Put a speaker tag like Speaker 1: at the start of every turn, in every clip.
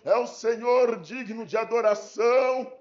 Speaker 1: É o Senhor digno de adoração.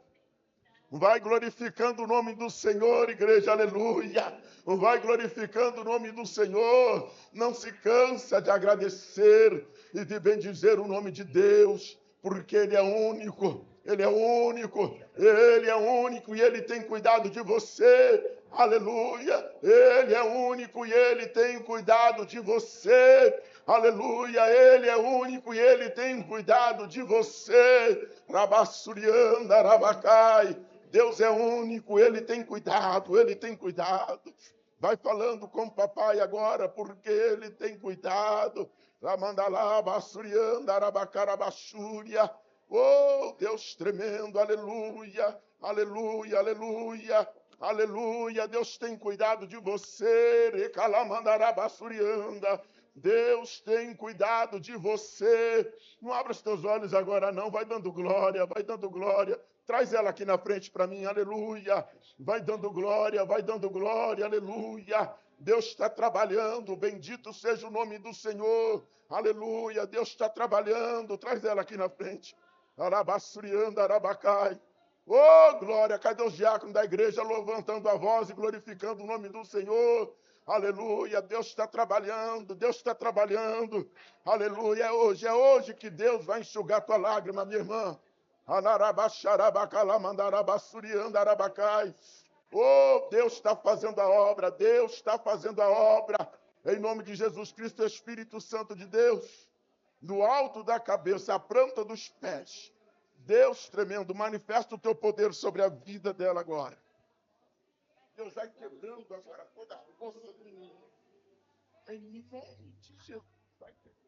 Speaker 1: Vai glorificando o nome do Senhor, igreja, aleluia. Vai glorificando o nome do Senhor. Não se cansa de agradecer e de bendizer o nome de Deus, porque Ele é único, Ele é único, Ele é único e Ele tem cuidado de você. Aleluia, Ele é único e Ele tem cuidado de você. Aleluia, Ele é único e Ele tem cuidado de você. Rabassurianda, Rabacai. Deus é único, Ele tem cuidado, Ele tem cuidado. Vai falando com o papai agora, porque Ele tem cuidado. Ramandalá, Bassurianda, Arabacarabachúria. Oh, Deus tremendo, aleluia, aleluia, aleluia. Aleluia, Deus tem cuidado de você. Recalamandarabasurianda. Deus tem cuidado de você. Não abra os teus olhos agora não, vai dando glória, vai dando glória. Traz ela aqui na frente para mim, aleluia. Vai dando glória, aleluia. Deus está trabalhando, bendito seja o nome do Senhor. Aleluia, Deus está trabalhando. Traz ela aqui na frente. Arabassurianda, Arabacai. Oh, glória, cadê os diáconos da igreja levantando a voz e glorificando o nome do Senhor? Aleluia, Deus está trabalhando, Deus está trabalhando. Aleluia, é hoje que Deus vai enxugar tua lágrima, minha irmã. Oh, Deus está fazendo a obra, Deus está fazendo a obra. Em nome de Jesus Cristo, Espírito Santo de Deus, no alto da cabeça, a planta dos pés. Deus tremendo, manifesta o teu poder sobre a vida dela agora. Deus vai quebrando agora toda a força do inimigo. Em nome de Jesus, vai quebrando.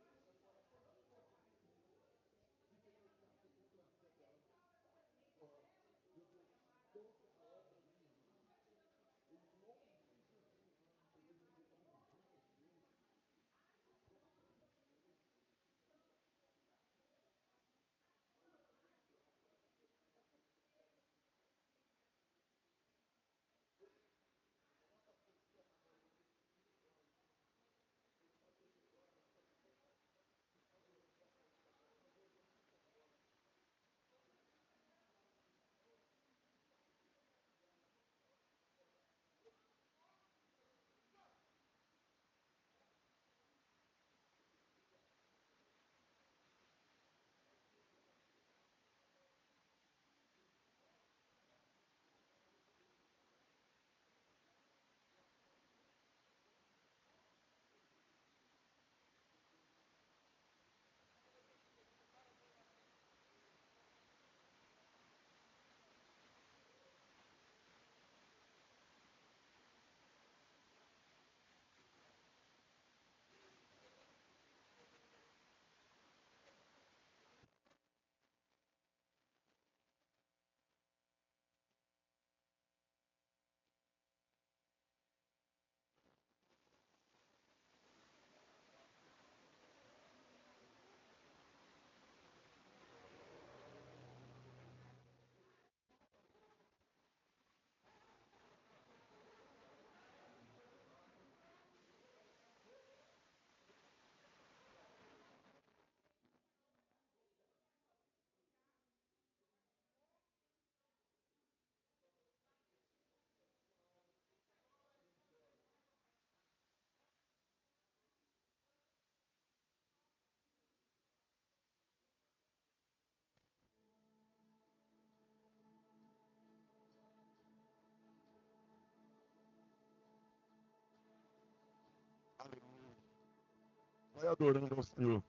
Speaker 1: Vai adorando ao Senhor.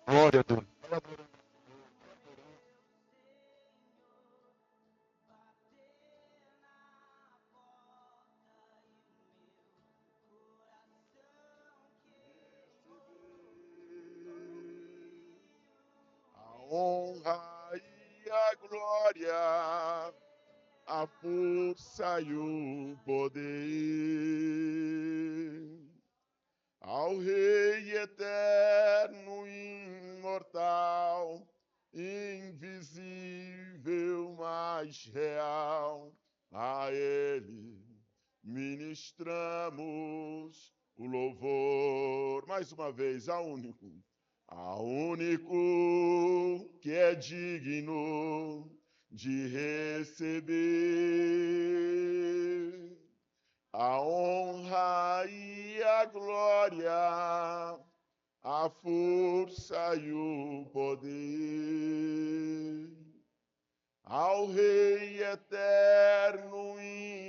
Speaker 1: Glória a Deus. Vai adorando. A honra e a glória, a força e o poder ao Rei eterno, imortal, invisível, mas real. A Ele ministramos o louvor. Mais uma vez, a único que é digno de receber a honra e a glória, a força e o poder, ao Rei eterno,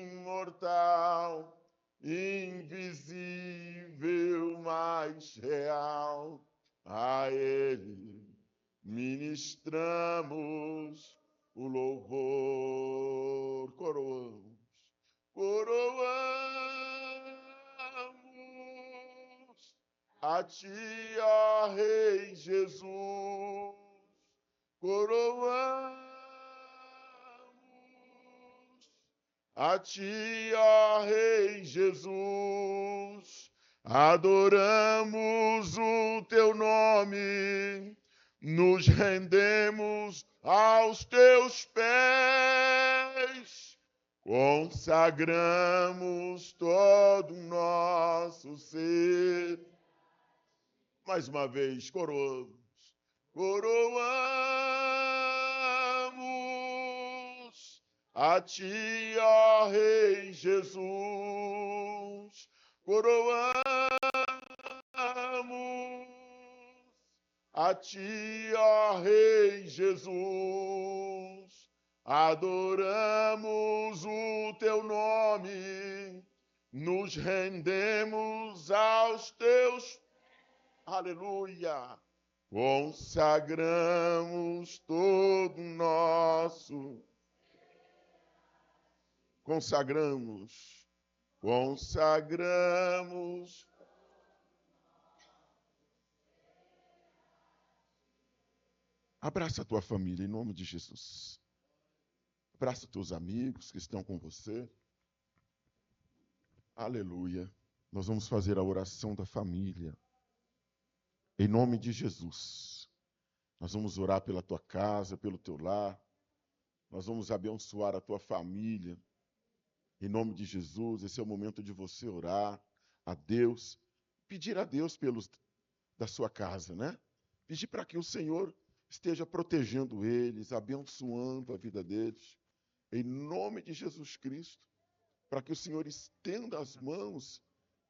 Speaker 1: imortal, invisível, mas real, a Ele ministramos o louvor. Coroamos a Ti, ó Rei Jesus, coroamos a Ti, ó Rei Jesus, adoramos o Teu nome, nos rendemos aos Teus pés, consagramos todo o nosso ser. Mais uma vez, coroamos a Ti, ó Rei Jesus, coroamos a Ti, ó Rei Jesus, adoramos o Teu nome, nos rendemos aos Teus, aleluia, consagramos todo nosso, consagramos. Abraça a tua família em nome de Jesus. Abraça teus amigos que estão com você. Aleluia. Nós vamos fazer a oração da família. Em nome de Jesus. Nós vamos orar pela tua casa, pelo teu lar. Nós vamos abençoar a tua família. Em nome de Jesus, esse é o momento de você orar a Deus, pedir a Deus pelos da sua casa, né? Pedir para que o Senhor esteja protegendo eles, abençoando a vida deles. Em nome de Jesus Cristo, para que o Senhor estenda as mãos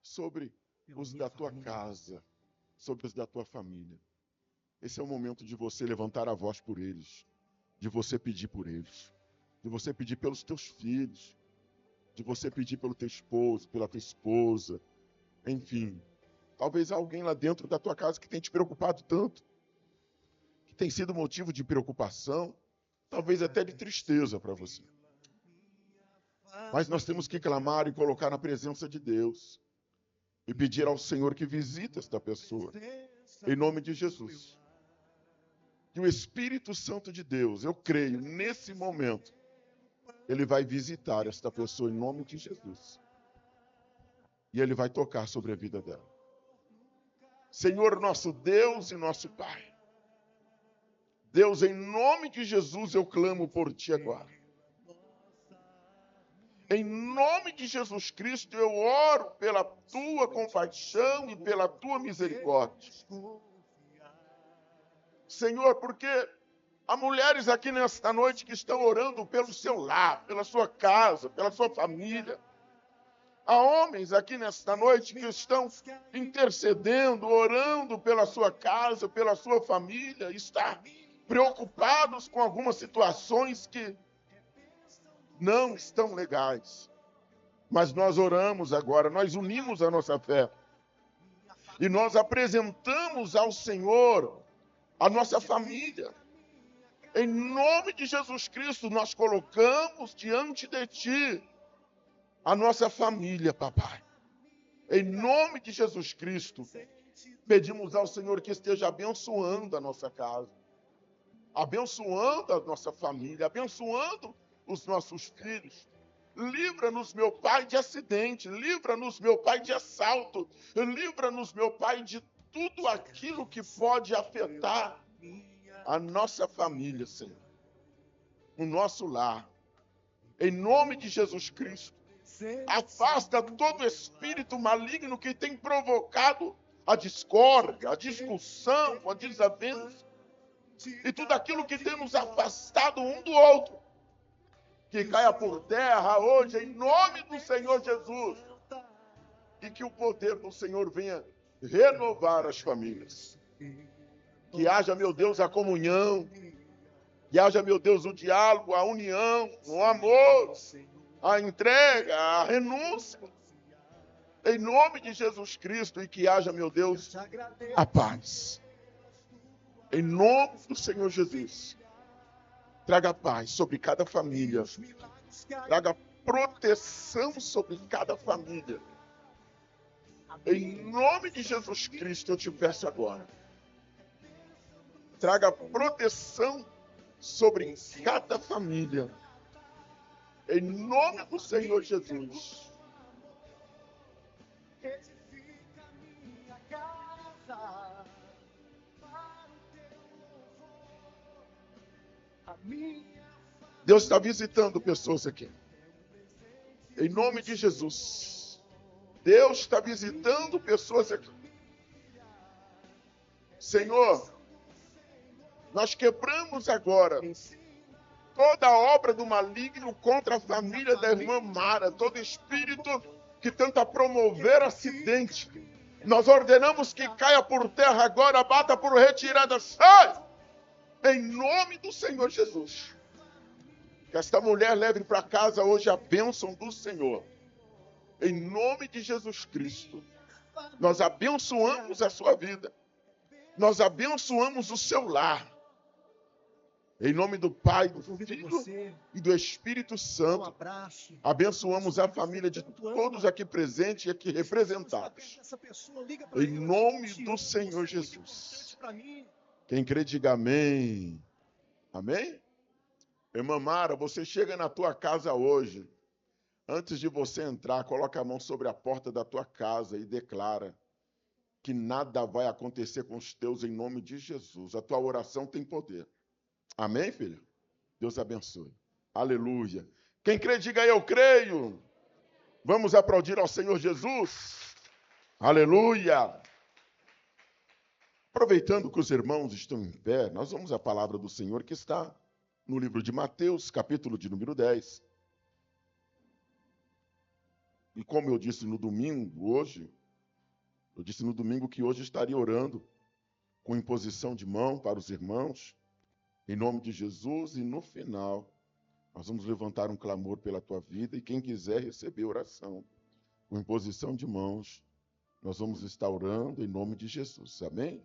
Speaker 1: sobre os da tua casa, sobre os da tua família. Esse é o momento de você levantar a voz por eles, de você pedir por eles, de você pedir pelos teus filhos, de você pedir pelo teu esposo, pela tua esposa, enfim. Talvez alguém lá dentro da tua casa que tem te preocupado tanto, que tem sido motivo de preocupação, talvez até de tristeza para você. Mas nós temos que clamar e colocar na presença de Deus e pedir ao Senhor que visite esta pessoa, em nome de Jesus. Que o Espírito Santo de Deus, eu creio, nesse momento, Ele vai visitar esta pessoa em nome de Jesus. E Ele vai tocar sobre a vida dela. Senhor, nosso Deus e nosso Pai. Deus, em nome de Jesus, eu clamo por Ti agora. Em nome de Jesus Cristo, eu oro pela Tua compaixão e pela Tua misericórdia. Senhor, porque há mulheres aqui nesta noite que estão orando pelo seu lar, pela sua casa, pela sua família. Há homens aqui nesta noite que estão intercedendo, orando pela sua casa, pela sua família, estão preocupados com algumas situações que não estão legais. Mas nós oramos agora, nós unimos a nossa fé e nós apresentamos ao Senhor a nossa família. Em nome de Jesus Cristo, nós colocamos diante de Ti a nossa família, papai. Em nome de Jesus Cristo, pedimos ao Senhor que esteja abençoando a nossa casa, abençoando a nossa família, abençoando os nossos filhos. Livra-nos, meu Pai, de acidente, livra-nos, meu Pai, de assalto, livra-nos, meu Pai, de tudo aquilo que pode afetar a nossa família, Senhor, o nosso lar. Em nome de Jesus Cristo, afasta todo espírito maligno que tem provocado a discórdia, a discussão, a desavença. E tudo aquilo que tem nos afastado um do outro, que caia por terra hoje, em nome do Senhor Jesus. E que o poder do Senhor venha renovar as famílias. Que haja, meu Deus, a comunhão. Que haja, meu Deus, o diálogo, a união, o amor, a entrega, a renúncia. Em nome de Jesus Cristo. E que haja, meu Deus, a paz. Em nome do Senhor Jesus. Traga paz sobre cada família. Traga proteção sobre cada família. Em nome de Jesus Cristo, eu te peço agora. Traga proteção sobre cada família. Em nome do Senhor Jesus. Deus está visitando pessoas aqui. Em nome de Jesus. Deus está visitando pessoas aqui. Senhor, nós quebramos agora toda obra do maligno contra a família da irmã Mara, todo espírito que tenta promover acidente. Nós ordenamos que caia por terra agora, bata por retirada, sai! Em nome do Senhor Jesus. Que esta mulher leve para casa hoje a bênção do Senhor. Em nome de Jesus Cristo. Nós abençoamos a sua vida. Nós abençoamos o seu lar. Em nome do Pai, do Filho e do Espírito Santo. Abençoamos a família de todos aqui presentes e aqui representados. Em nome do Senhor Jesus. Quem crê, diga amém. Amém? Irmã Mara, você chega na tua casa hoje. Antes de você entrar, coloca a mão sobre a porta da tua casa e declara que nada vai acontecer com os teus em nome de Jesus. A tua oração tem poder. Amém, filho? Deus abençoe. Aleluia. Quem crê, diga eu creio. Vamos aplaudir ao Senhor Jesus. Aleluia. Aproveitando que os irmãos estão em pé, nós vamos à palavra do Senhor que está no livro de Mateus, capítulo de número 10. E como eu disse no domingo, que hoje estaria orando com imposição de mão para os irmãos, em nome de Jesus, e no final, nós vamos levantar um clamor pela tua vida, e quem quiser receber oração com imposição de mãos, nós vamos estar orando em nome de Jesus, amém?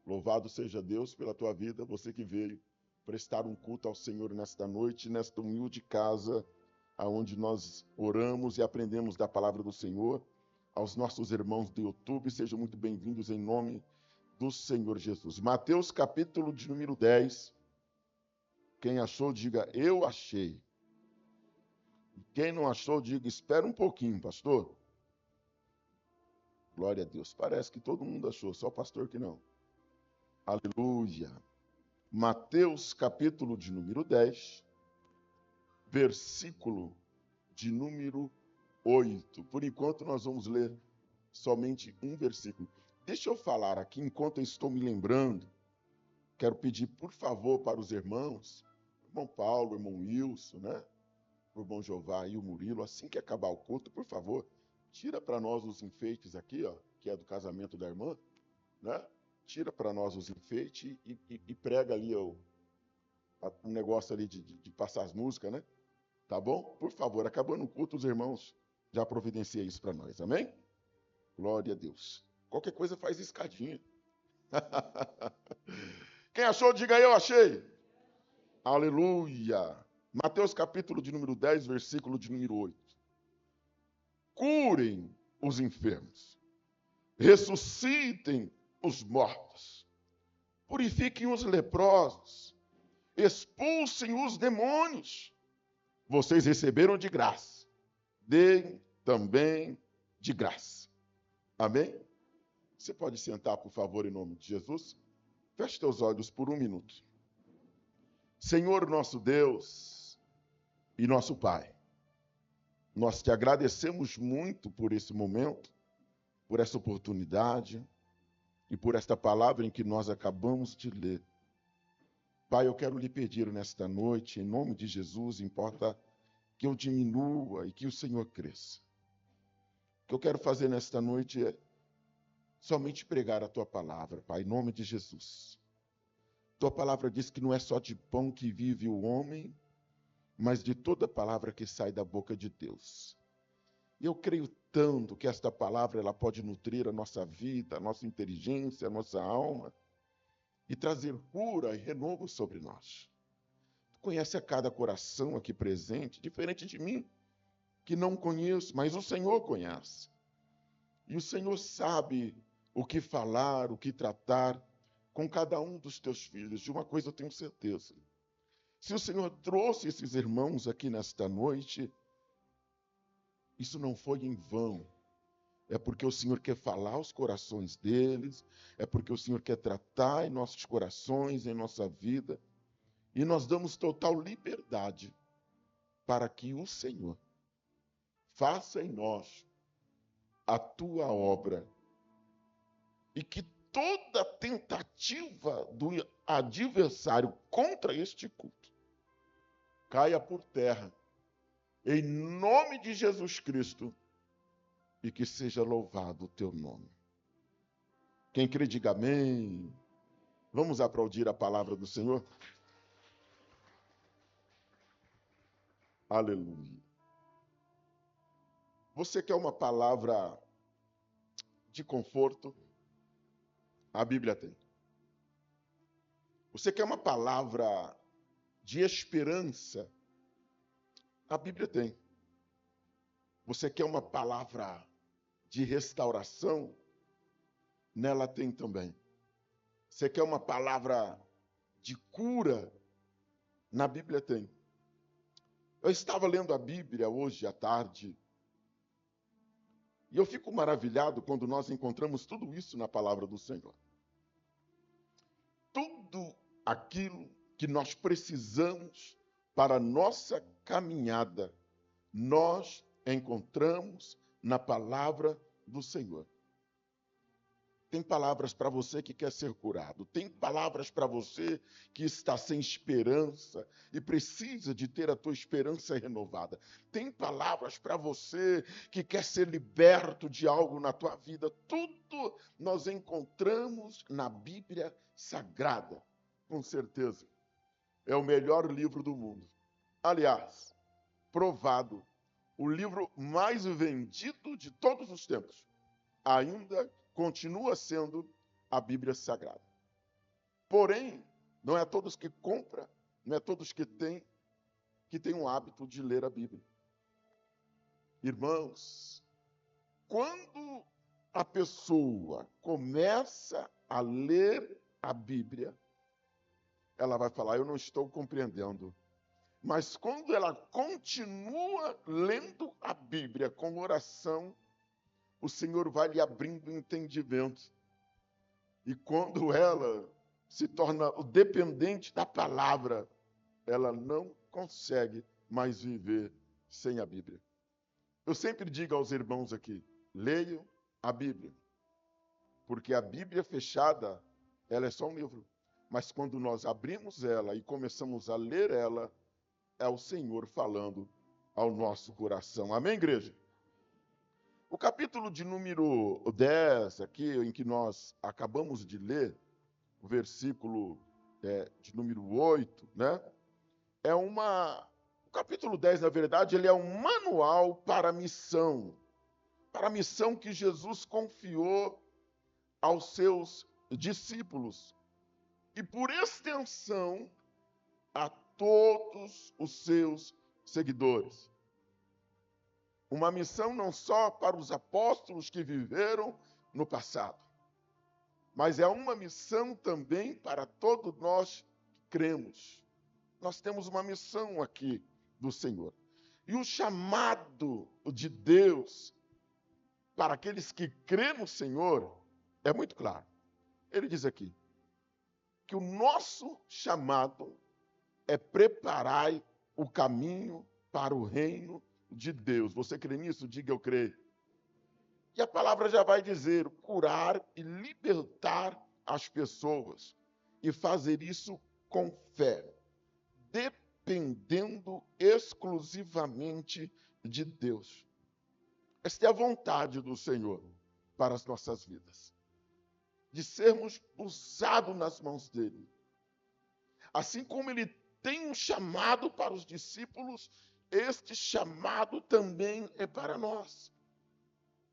Speaker 1: Louvado seja Deus pela tua vida, você que veio prestar um culto ao Senhor nesta noite, nesta humilde casa, aonde nós oramos e aprendemos da palavra do Senhor. Aos nossos irmãos do YouTube, sejam muito bem-vindos em nome do Senhor Jesus. Mateus capítulo de número 10. Quem achou, diga, eu achei. Quem não achou, diga, espera um pouquinho, pastor. Glória a Deus. Parece que todo mundo achou, só o pastor que não. Aleluia. Mateus capítulo de número 10, versículo de número 8. Por enquanto nós vamos ler somente um versículo. Deixa eu falar aqui, enquanto eu estou me lembrando, quero pedir, por favor, para os irmãos, irmão Paulo, irmão Wilson, né? O irmão Jeová e o Murilo, assim que acabar o culto, por favor, tira para nós os enfeites aqui, ó, que é do casamento da irmã, né? Tira para nós os enfeites e prega ali o negócio ali de passar as músicas, né? Tá bom? Por favor, acabando o culto, os irmãos já providenciam isso para nós, amém? Glória a Deus. Qualquer coisa faz escadinha. Quem achou, diga eu achei. Aleluia. Mateus capítulo de número 10, versículo de número 8. Curem os enfermos. Ressuscitem os mortos. Purifiquem os leprosos. Expulsem os demônios. Vocês receberam de graça. Deem também de graça. Amém? Você pode sentar, por favor, em nome de Jesus? Feche teus olhos por um minuto. Senhor nosso Deus e nosso Pai, nós te agradecemos muito por esse momento, por essa oportunidade e por esta palavra em que nós acabamos de ler. Pai, eu quero lhe pedir nesta noite, em nome de Jesus, importa que eu diminua e que o Senhor cresça. O que eu quero fazer nesta noite é somente pregar a tua palavra, Pai, em nome de Jesus. Tua palavra diz que não é só de pão que vive o homem, mas de toda palavra que sai da boca de Deus. E eu creio tanto que esta palavra ela pode nutrir a nossa vida, a nossa inteligência, a nossa alma e trazer cura e renovo sobre nós. Tu conhece a cada coração aqui presente, diferente de mim, que não conheço, mas o Senhor conhece. E o Senhor sabe o que falar, o que tratar com cada um dos teus filhos. De uma coisa eu tenho certeza. Se o Senhor trouxe esses irmãos aqui nesta noite, isso não foi em vão. É porque o Senhor quer falar aos corações deles, é porque o Senhor quer tratar em nossos corações, em nossa vida. E nós damos total liberdade para que o Senhor faça em nós a tua obra e que toda tentativa do adversário contra este culto caia por terra, em nome de Jesus Cristo, e que seja louvado o teu nome. Quem crê, diga amém. Vamos aplaudir a palavra do Senhor? Aleluia. Você quer uma palavra de conforto? A Bíblia tem. Você quer uma palavra de esperança? A Bíblia tem. Você quer uma palavra de restauração? Nela tem também. Você quer uma palavra de cura? Na Bíblia tem. Eu estava lendo a Bíblia hoje à tarde e eu fico maravilhado quando nós encontramos tudo isso na palavra do Senhor. Tudo aquilo que nós precisamos para a nossa caminhada, nós encontramos na palavra do Senhor. Tem palavras para você que quer ser curado. Tem palavras para você que está sem esperança e precisa de ter a tua esperança renovada. Tem palavras para você que quer ser liberto de algo na tua vida. Tudo nós encontramos na Bíblia Sagrada. Com certeza. É o melhor livro do mundo. Aliás, provado, o livro mais vendido de todos os tempos. Ainda continua sendo a Bíblia Sagrada. Porém, não é todos que compram, não é todos que têm o hábito de ler a Bíblia. Irmãos, quando a pessoa começa a ler a Bíblia, ela vai falar, eu não estou compreendendo. Mas quando ela continua lendo a Bíblia com oração, o Senhor vai lhe abrindo entendimento. E quando ela se torna dependente da palavra, ela não consegue mais viver sem a Bíblia. Eu sempre digo aos irmãos aqui, leiam a Bíblia. Porque a Bíblia fechada, ela é só um livro. Mas quando nós abrimos ela e começamos a ler ela, é o Senhor falando ao nosso coração. Amém, igreja? O capítulo de número 10, aqui, em que nós acabamos de ler, o versículo de número 8, né? O capítulo 10, na verdade, ele é um manual para a missão que Jesus confiou aos seus discípulos e, por extensão, a todos os seus seguidores. Uma missão não só para os apóstolos que viveram no passado, mas é uma missão também para todos nós que cremos. Nós temos uma missão aqui do Senhor. E o chamado de Deus para aqueles que crêem no Senhor é muito claro. Ele diz aqui que o nosso chamado é preparar o caminho para o reino de Deus. Você crê nisso? Diga eu creio. E a palavra já vai dizer, curar e libertar as pessoas. E fazer isso com fé, dependendo exclusivamente de Deus. Esta é a vontade do Senhor para as nossas vidas, de sermos usados nas mãos dele. Assim como ele tem um chamado para os discípulos, este chamado também é para nós.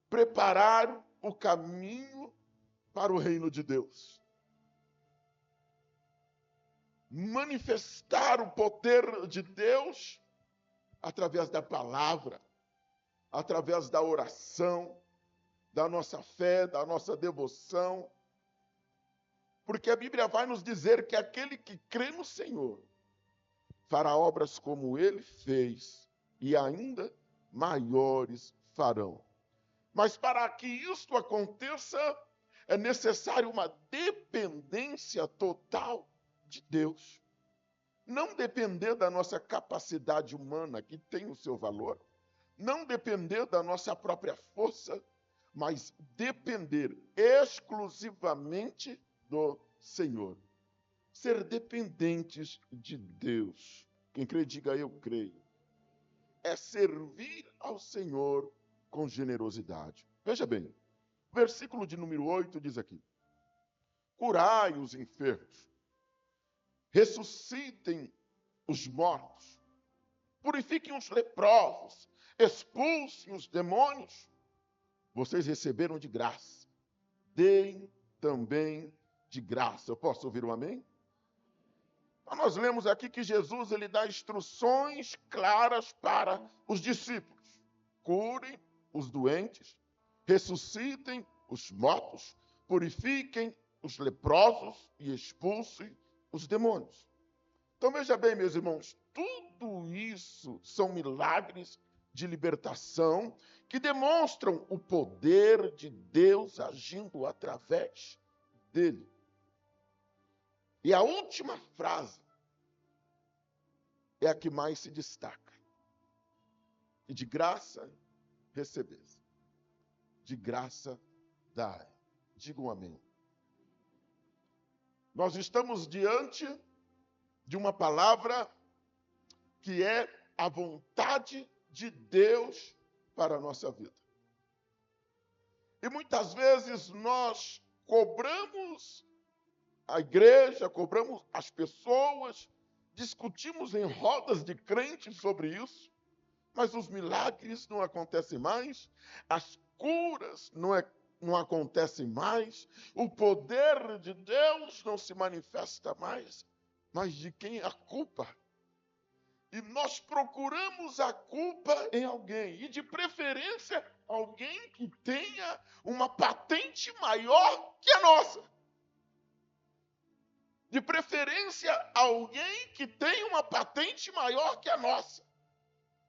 Speaker 1: Preparar o caminho para o reino de Deus. Manifestar o poder de Deus através da palavra, através da oração, da nossa fé, da nossa devoção. Porque a Bíblia vai nos dizer que aquele que crê no Senhor fará obras como ele fez e ainda maiores farão. Mas para que isto aconteça, é necessário uma dependência total de Deus. Não depender da nossa capacidade humana, que tem o seu valor, não depender da nossa própria força, mas depender exclusivamente do Senhor. Ser dependentes de Deus. Quem crê, diga eu creio. É servir ao Senhor com generosidade. Veja bem, o versículo de número 8 diz aqui: curai os enfermos, ressuscitem os mortos, purifiquem os leprosos, expulsem os demônios. Vocês receberam de graça, deem também de graça. Eu posso ouvir um amém? Nós lemos aqui que Jesus ele dá instruções claras para os discípulos. Curem os doentes, ressuscitem os mortos, purifiquem os leprosos e expulsem os demônios. Então veja bem, meus irmãos, tudo isso são milagres de libertação que demonstram o poder de Deus agindo através dele. E a última frase é a que mais se destaca. E de graça recebes, de graça dai. Diga um amém. Nós estamos diante de uma palavra que é a vontade de Deus para a nossa vida. E muitas vezes nós cobramos a igreja, cobramos as pessoas, discutimos em rodas de crentes sobre isso, mas os milagres não acontecem mais, as curas não acontecem mais, o poder de Deus não se manifesta mais. Mas de quem é a culpa? E nós procuramos a culpa em alguém, e de preferência alguém que tenha uma patente maior que a nossa. De preferência, alguém que tenha uma patente maior que a nossa,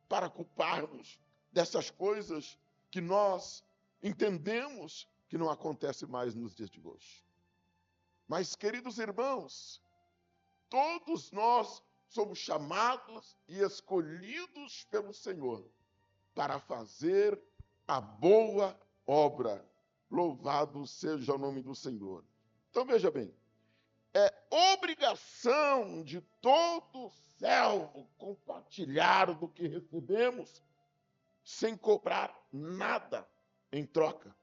Speaker 1: para culparmos dessas coisas que nós entendemos que não acontecem mais nos dias de hoje. Mas, queridos irmãos, todos nós somos chamados e escolhidos pelo Senhor para fazer a boa obra. Louvado seja o nome do Senhor. Então, veja bem. É obrigação de todo servo compartilhar do que recebemos sem cobrar nada em troca.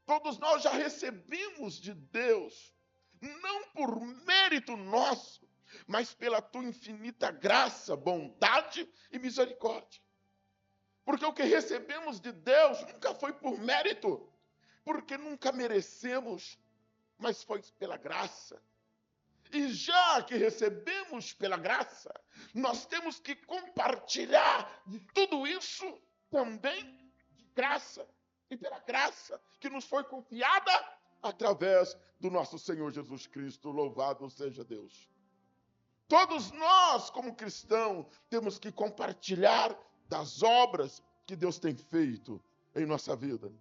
Speaker 1: Todos nós já recebemos de Deus, não por mérito nosso, mas pela tua infinita graça, bondade e misericórdia. Porque o que recebemos de Deus nunca foi por mérito, porque nunca merecemos, mas foi pela graça. E já que recebemos pela graça, nós temos que compartilhar de tudo isso também de graça e pela graça que nos foi confiada através do nosso Senhor Jesus Cristo. Louvado seja Deus. Todos nós, como cristãos, temos que compartilhar das obras que Deus tem feito em nossa vida.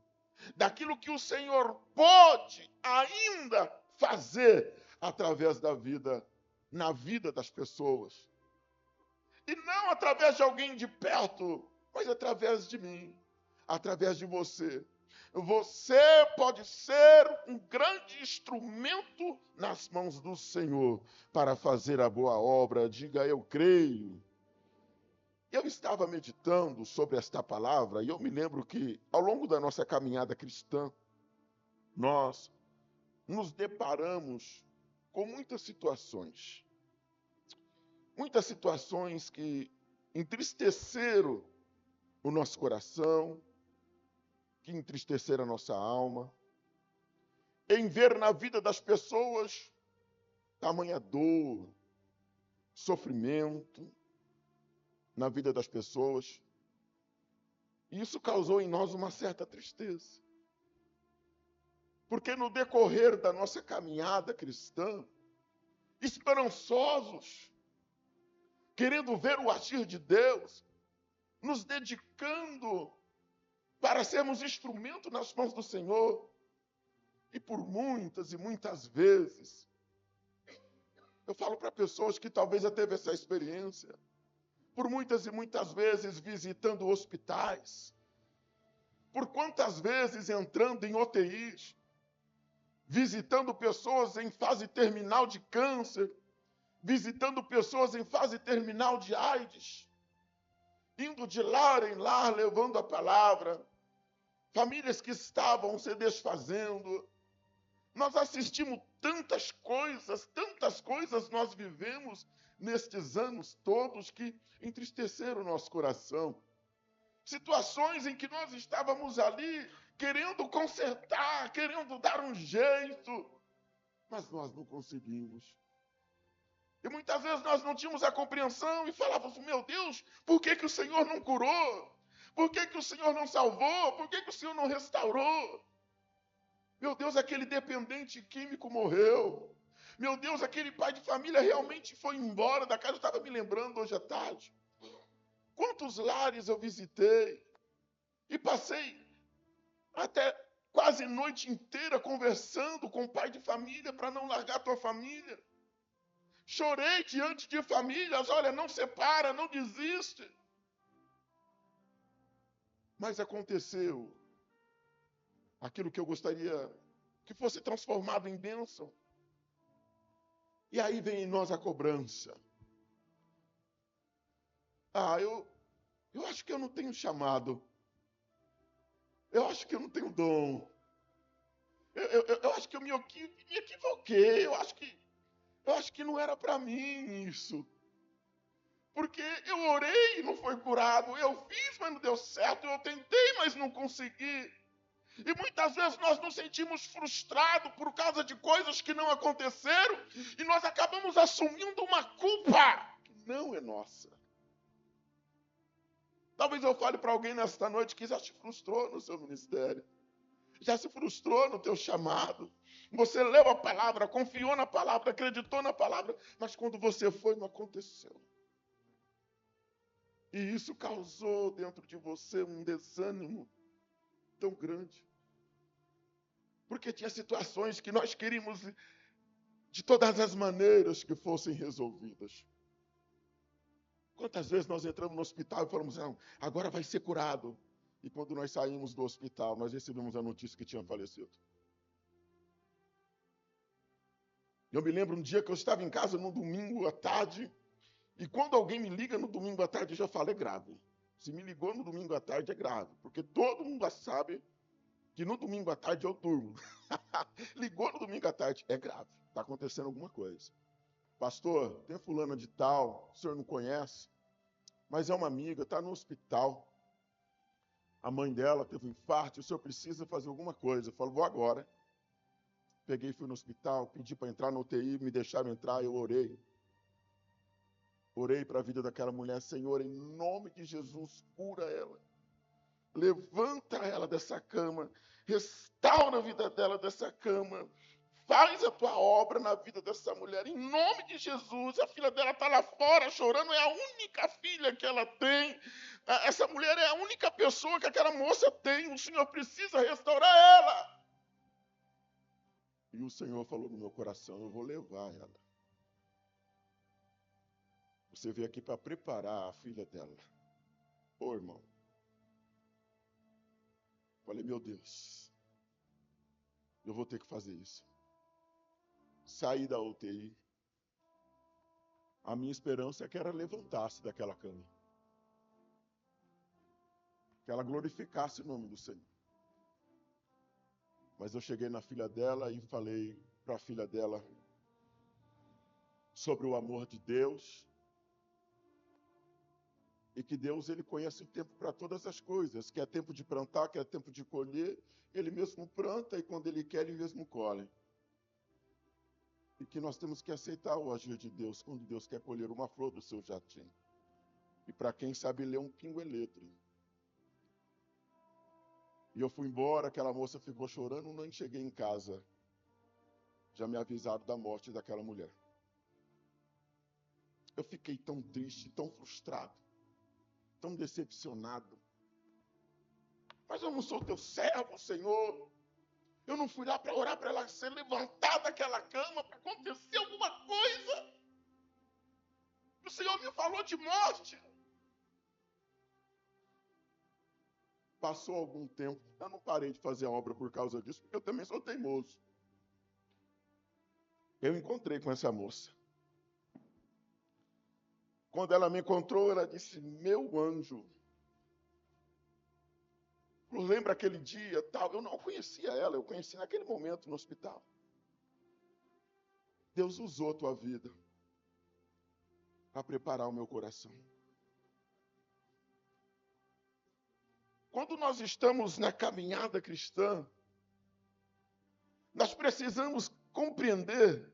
Speaker 1: Daquilo que o Senhor pode ainda fazer através da vida, na vida das pessoas. E não através de alguém de perto, mas através de mim, através de você. Você pode ser um grande instrumento nas mãos do Senhor para fazer a boa obra. Diga, eu creio. Eu estava meditando sobre esta palavra e eu me lembro que, ao longo da nossa caminhada cristã, nós nos deparamos com muitas situações que entristeceram o nosso coração, que entristeceram a nossa alma, em ver na vida das pessoas tamanha dor, sofrimento na vida das pessoas. E isso causou em nós uma certa tristeza. Porque no decorrer da nossa caminhada cristã, esperançosos, querendo ver o agir de Deus, nos dedicando para sermos instrumento nas mãos do Senhor, e por muitas e muitas vezes, eu falo para pessoas que talvez já teve essa experiência, por muitas e muitas vezes visitando hospitais, por quantas vezes entrando em UTIs, visitando pessoas em fase terminal de câncer, visitando pessoas em fase terminal de AIDS, indo de lar em lar levando a palavra, famílias que estavam se desfazendo. Nós assistimos tantas coisas nós vivemos nestes anos todos que entristeceram o nosso coração. Situações em que nós estávamos ali querendo consertar, querendo dar um jeito, mas nós não conseguimos. E muitas vezes nós não tínhamos a compreensão e falávamos, meu Deus, por que o Senhor não curou? Por que o Senhor não salvou? Por que o Senhor não restaurou? Meu Deus, aquele dependente químico morreu. Meu Deus, aquele pai de família realmente foi embora da casa. Eu estava me lembrando hoje à tarde. Quantos lares eu visitei e passei até quase noite inteira conversando com o pai de família para não largar a tua família. Chorei diante de famílias, olha, não separa, não desiste. Mas aconteceu aquilo que eu gostaria que fosse transformado em bênção. E aí vem em nós a cobrança. Eu acho que eu não tenho chamado. Eu acho que eu não tenho dom. Eu acho que eu me equivoquei. Eu acho que não era para mim isso. Porque eu orei e não foi curado. Eu fiz, mas não deu certo. Eu tentei, mas não consegui. E muitas vezes nós nos sentimos frustrados por causa de coisas que não aconteceram. E nós acabamos assumindo uma culpa que não é nossa. Talvez eu fale para alguém nesta noite que já se frustrou no seu ministério. Já se frustrou no teu chamado. Você leu a palavra, confiou na palavra, acreditou na palavra, mas quando você foi, não aconteceu. E isso causou dentro de você um desânimo tão grande. Porque tinha situações que nós queríamos de todas as maneiras que fossem resolvidas. Quantas vezes nós entramos no hospital e falamos, não, agora vai ser curado. E quando nós saímos do hospital, nós recebemos a notícia que tinha falecido. Eu me lembro um dia que eu estava em casa num domingo à tarde, e quando alguém me liga no domingo à tarde, eu já falo, é grave. Se me ligou no domingo à tarde, é grave. Porque todo mundo sabe que no domingo à tarde eu durmo. Ligou no domingo à tarde, é grave. Está acontecendo alguma coisa. Pastor, tem fulana de tal, o senhor não conhece, mas é uma amiga, está no hospital. A mãe dela teve um infarto, o senhor precisa fazer alguma coisa. Eu falo, vou agora. Peguei, fui no hospital, pedi para entrar no UTI, me deixaram entrar, eu orei. Orei para a vida daquela mulher, Senhor, em nome de Jesus, cura ela. Levanta ela dessa cama, restaura a vida dela dessa cama. Faz a tua obra na vida dessa mulher, em nome de Jesus. A filha dela está lá fora chorando, é a única filha que ela tem. Essa mulher é a única pessoa que aquela moça tem. O Senhor precisa restaurar ela. E o Senhor falou no meu coração, eu vou levar ela. Você veio aqui para preparar a filha dela. Ô, irmão. Falei, meu Deus. eu vou ter que fazer isso. Saí da UTI. A minha esperança é que ela levantasse daquela cama. Que ela glorificasse o nome do Senhor. Mas eu cheguei na filha dela e falei para a filha dela sobre o amor de Deus. E que Deus, ele conhece o tempo para todas as coisas. Que é tempo de plantar, que é tempo de colher. Ele mesmo planta e quando ele quer, ele mesmo colhe. E que nós temos que aceitar o agir de Deus quando Deus quer colher uma flor do seu jardim. E para quem sabe ler um pingo-eletro. E eu fui embora, aquela moça ficou chorando, nem cheguei em casa. Já me avisaram da morte daquela mulher. Eu fiquei tão triste, tão frustrado, tão decepcionado. Mas eu não sou teu servo, Senhor. Eu não fui lá para orar para ela ser levantada daquela cama, para acontecer alguma coisa. O Senhor me falou de morte. Passou algum tempo, eu não parei de fazer a obra por causa disso, porque eu também sou teimoso. Eu encontrei com essa moça. Quando ela me encontrou, ela disse, meu anjo, lembra aquele dia, tal? Eu não conhecia ela, eu conheci naquele momento no hospital. Deus usou a tua vida para preparar o meu coração. Quando nós estamos na caminhada cristã, nós precisamos compreender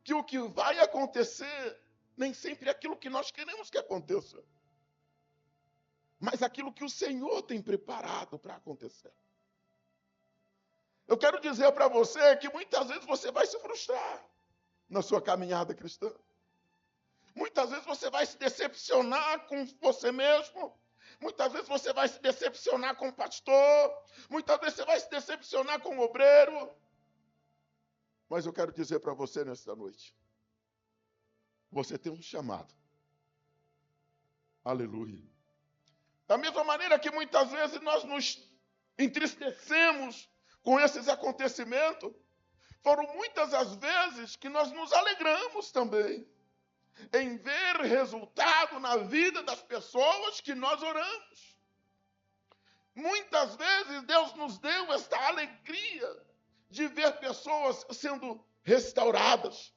Speaker 1: que o que vai acontecer nem sempre é aquilo que nós queremos que aconteça, mas aquilo que o Senhor tem preparado para acontecer. Eu quero dizer para você que muitas vezes você vai se frustrar na sua caminhada cristã. Muitas vezes você vai se decepcionar com você mesmo. Muitas vezes você vai se decepcionar com o pastor. Muitas vezes você vai se decepcionar com o obreiro. Mas eu quero dizer para você nesta noite. Você tem um chamado. Aleluia. Da mesma maneira que muitas vezes nós nos entristecemos com esses acontecimentos, foram muitas as vezes que nós nos alegramos também em ver resultado na vida das pessoas que nós oramos. Muitas vezes Deus nos deu esta alegria de ver pessoas sendo restauradas,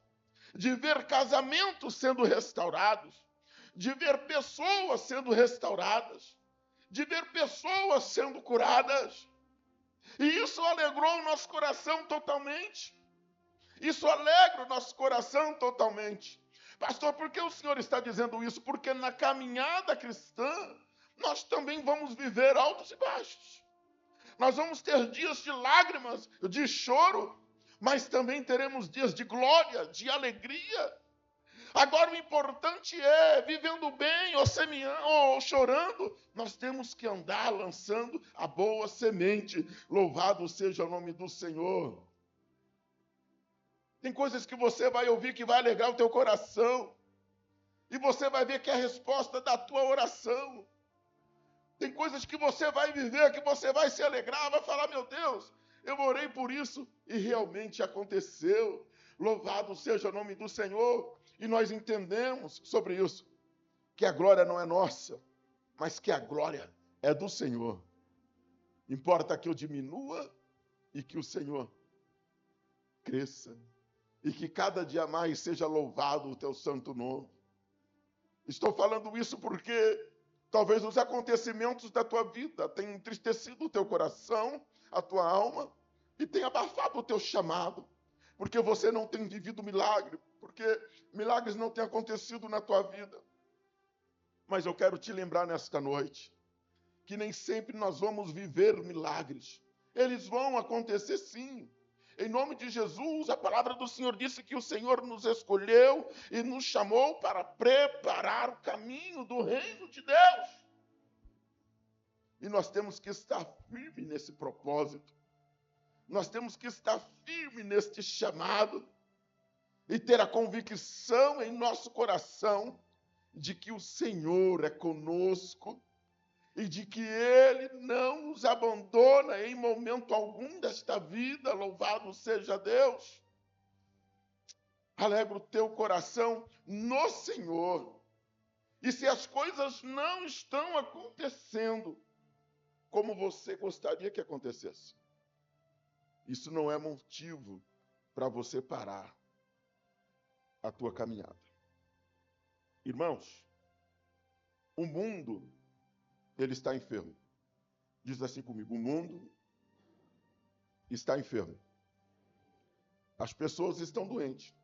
Speaker 1: de ver casamentos sendo restaurados, de ver pessoas sendo restauradas, de ver pessoas sendo curadas. E isso alegrou o nosso coração totalmente. Isso alegra o nosso coração totalmente. Pastor, por que o senhor está dizendo isso? Porque na caminhada cristã, nós também vamos viver altos e baixos. Nós vamos ter dias de lágrimas, de choro, mas também teremos dias de glória, de alegria. Agora o importante é, vivendo bem ou semeando ou chorando, nós temos que andar lançando a boa semente. Louvado seja o nome do Senhor. Tem coisas que você vai ouvir que vai alegrar o teu coração. E você vai ver que é a resposta da tua oração. Tem coisas que você vai viver, que você vai se alegrar, vai falar, meu Deus, eu orei por isso e realmente aconteceu. Louvado seja o nome do Senhor. E nós entendemos sobre isso, que a glória não é nossa, mas que a glória é do Senhor. Importa que eu diminua e que o Senhor cresça. E que cada dia mais seja louvado o teu santo nome. Estou falando isso porque talvez os acontecimentos da tua vida tenham entristecido o teu coração, a tua alma, e tenham abafado o teu chamado. Porque você não tem vivido milagre, porque milagres não têm acontecido na tua vida. Mas eu quero te lembrar nesta noite que nem sempre nós vamos viver milagres. Eles vão acontecer sim. Em nome de Jesus, a palavra do Senhor disse que o Senhor nos escolheu e nos chamou para preparar o caminho do reino de Deus. E nós temos que estar firme nesse propósito. Nós temos que estar firme neste chamado e ter a convicção em nosso coração de que o Senhor é conosco e de que Ele não nos abandona em momento algum desta vida. Louvado seja Deus. Alegra o teu coração no Senhor. E se as coisas não estão acontecendo como você gostaria que acontecesse, isso não é motivo para você parar a tua caminhada. Irmãos, o mundo, ele está enfermo. Diz assim comigo: o mundo está enfermo. As pessoas estão doentes.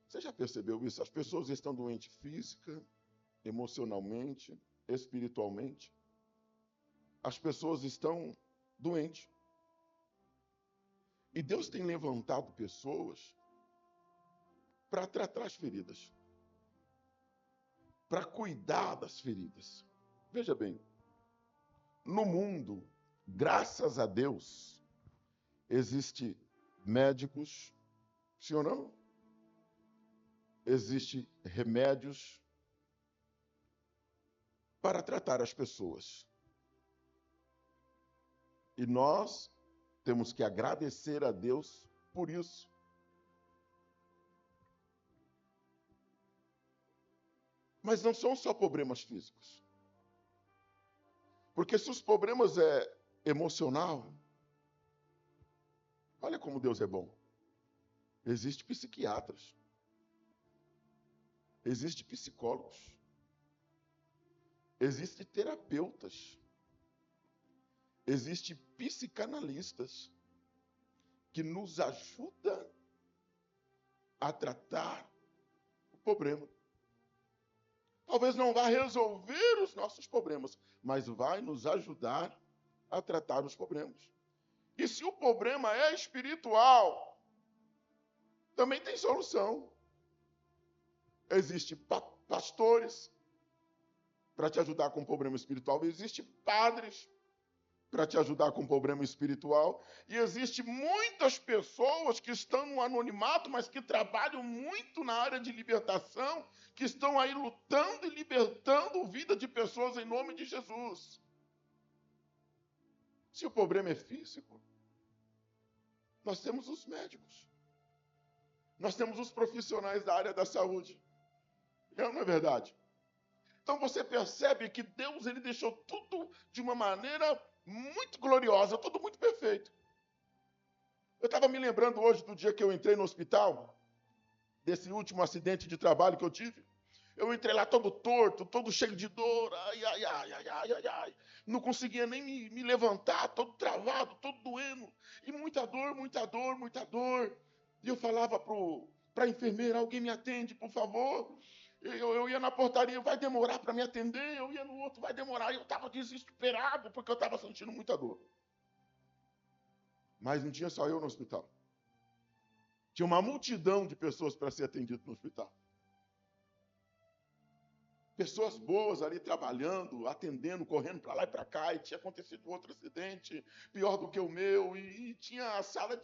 Speaker 1: Você já percebeu isso? As pessoas estão doentes física, emocionalmente, espiritualmente. As pessoas estão doentes. E Deus tem levantado pessoas para tratar as feridas, para cuidar das feridas. Veja bem, no mundo, graças a Deus, existem médicos, sim ou não? Existem remédios para tratar as pessoas. E nós temos que agradecer a Deus por isso. Mas não são só problemas físicos. Porque se os problemas é emocional, olha como Deus é bom. Existem psiquiatras. Existem psicólogos. Existem terapeutas. Existem psicanalistas que nos ajudam a tratar o problema. Talvez não vá resolver os nossos problemas, mas vai nos ajudar a tratar os problemas. E se o problema é espiritual, também tem solução. Existem pastores para te ajudar com o problema espiritual. Existem padres para te ajudar com o problema espiritual. E existem muitas pessoas que estão no anonimato, mas que trabalham muito na área de libertação, que estão aí lutando e libertando a vida de pessoas em nome de Jesus. Se o problema é físico, nós temos os médicos. Nós temos os profissionais da área da saúde. Não é verdade? Então você percebe que Deus ele deixou tudo de uma maneira muito gloriosa, tudo muito perfeito. Eu estava me lembrando hoje do dia que eu entrei no hospital, desse último acidente de trabalho que eu tive. Eu entrei lá todo torto, todo cheio de dor, ai, ai, ai, ai, ai, ai, ai. Não conseguia nem me levantar, todo travado, todo doendo. E muita dor, muita dor, muita dor. E eu falava para a enfermeira: alguém me atende, por favor. Eu ia na portaria: vai demorar para me atender. Eu ia no outro: vai demorar. Eu estava desesperado, porque eu estava sentindo muita dor. Mas não tinha só eu no hospital. Tinha uma multidão de pessoas para ser atendido no hospital. Pessoas boas ali trabalhando, atendendo, correndo para lá e para cá, e tinha acontecido outro acidente, pior do que o meu, e tinha a sala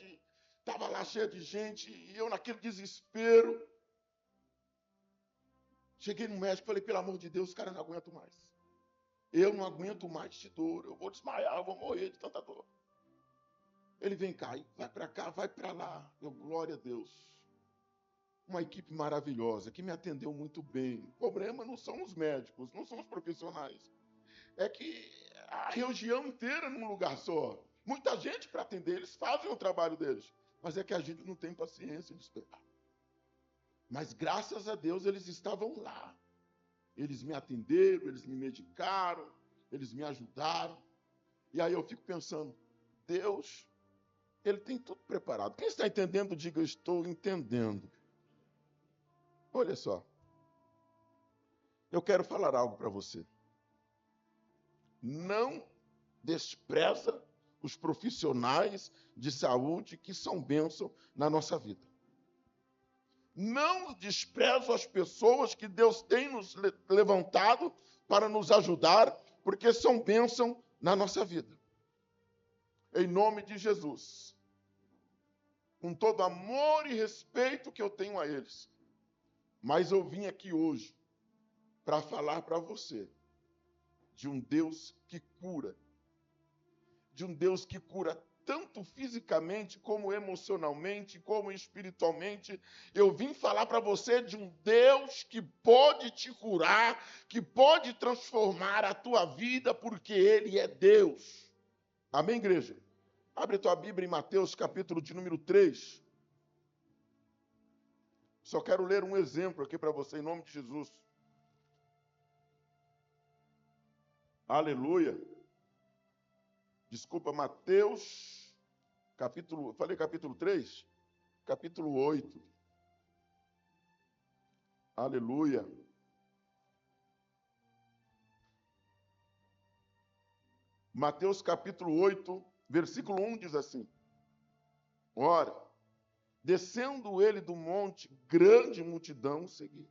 Speaker 1: estava lá cheia de gente, e eu naquele desespero. Cheguei no médico e falei: pelo amor de Deus, cara, não aguento mais. Eu não aguento mais de dor, eu vou desmaiar, eu vou morrer de tanta dor. Ele: vem cá, vai para cá, vai para lá. Eu: glória a Deus. Uma equipe maravilhosa, que me atendeu muito bem. O problema não são os médicos, não são os profissionais. É que a região inteira num lugar só. Muita gente para atender, eles fazem o trabalho deles. Mas é que a gente não tem paciência de esperar. Mas graças a Deus eles estavam lá. Eles me atenderam, eles me medicaram, eles me ajudaram. E aí eu fico pensando: Deus, Ele tem tudo preparado. Quem está entendendo, diga: eu estou entendendo. Olha só, eu quero falar algo para você. Não despreza os profissionais de saúde que são bênção na nossa vida. Não despreza as pessoas que Deus tem nos levantado para nos ajudar, porque são bênção na nossa vida. Em nome de Jesus. Com todo amor e respeito que eu tenho a eles. Mas eu vim aqui hoje para falar para você de um Deus que cura. De um Deus que cura tanto fisicamente, como emocionalmente, como espiritualmente. Eu vim falar para você de um Deus que pode te curar, que pode transformar a tua vida, porque Ele é Deus. Amém, igreja? Abre tua Bíblia em Mateus, capítulo de número 3. Só quero ler um exemplo aqui para você, em nome de Jesus. Aleluia. Desculpa, Mateus, falei capítulo 3? Capítulo 8. Aleluia. Mateus capítulo 8, versículo 1 diz assim: Ora, descendo ele do monte, grande multidão o seguia.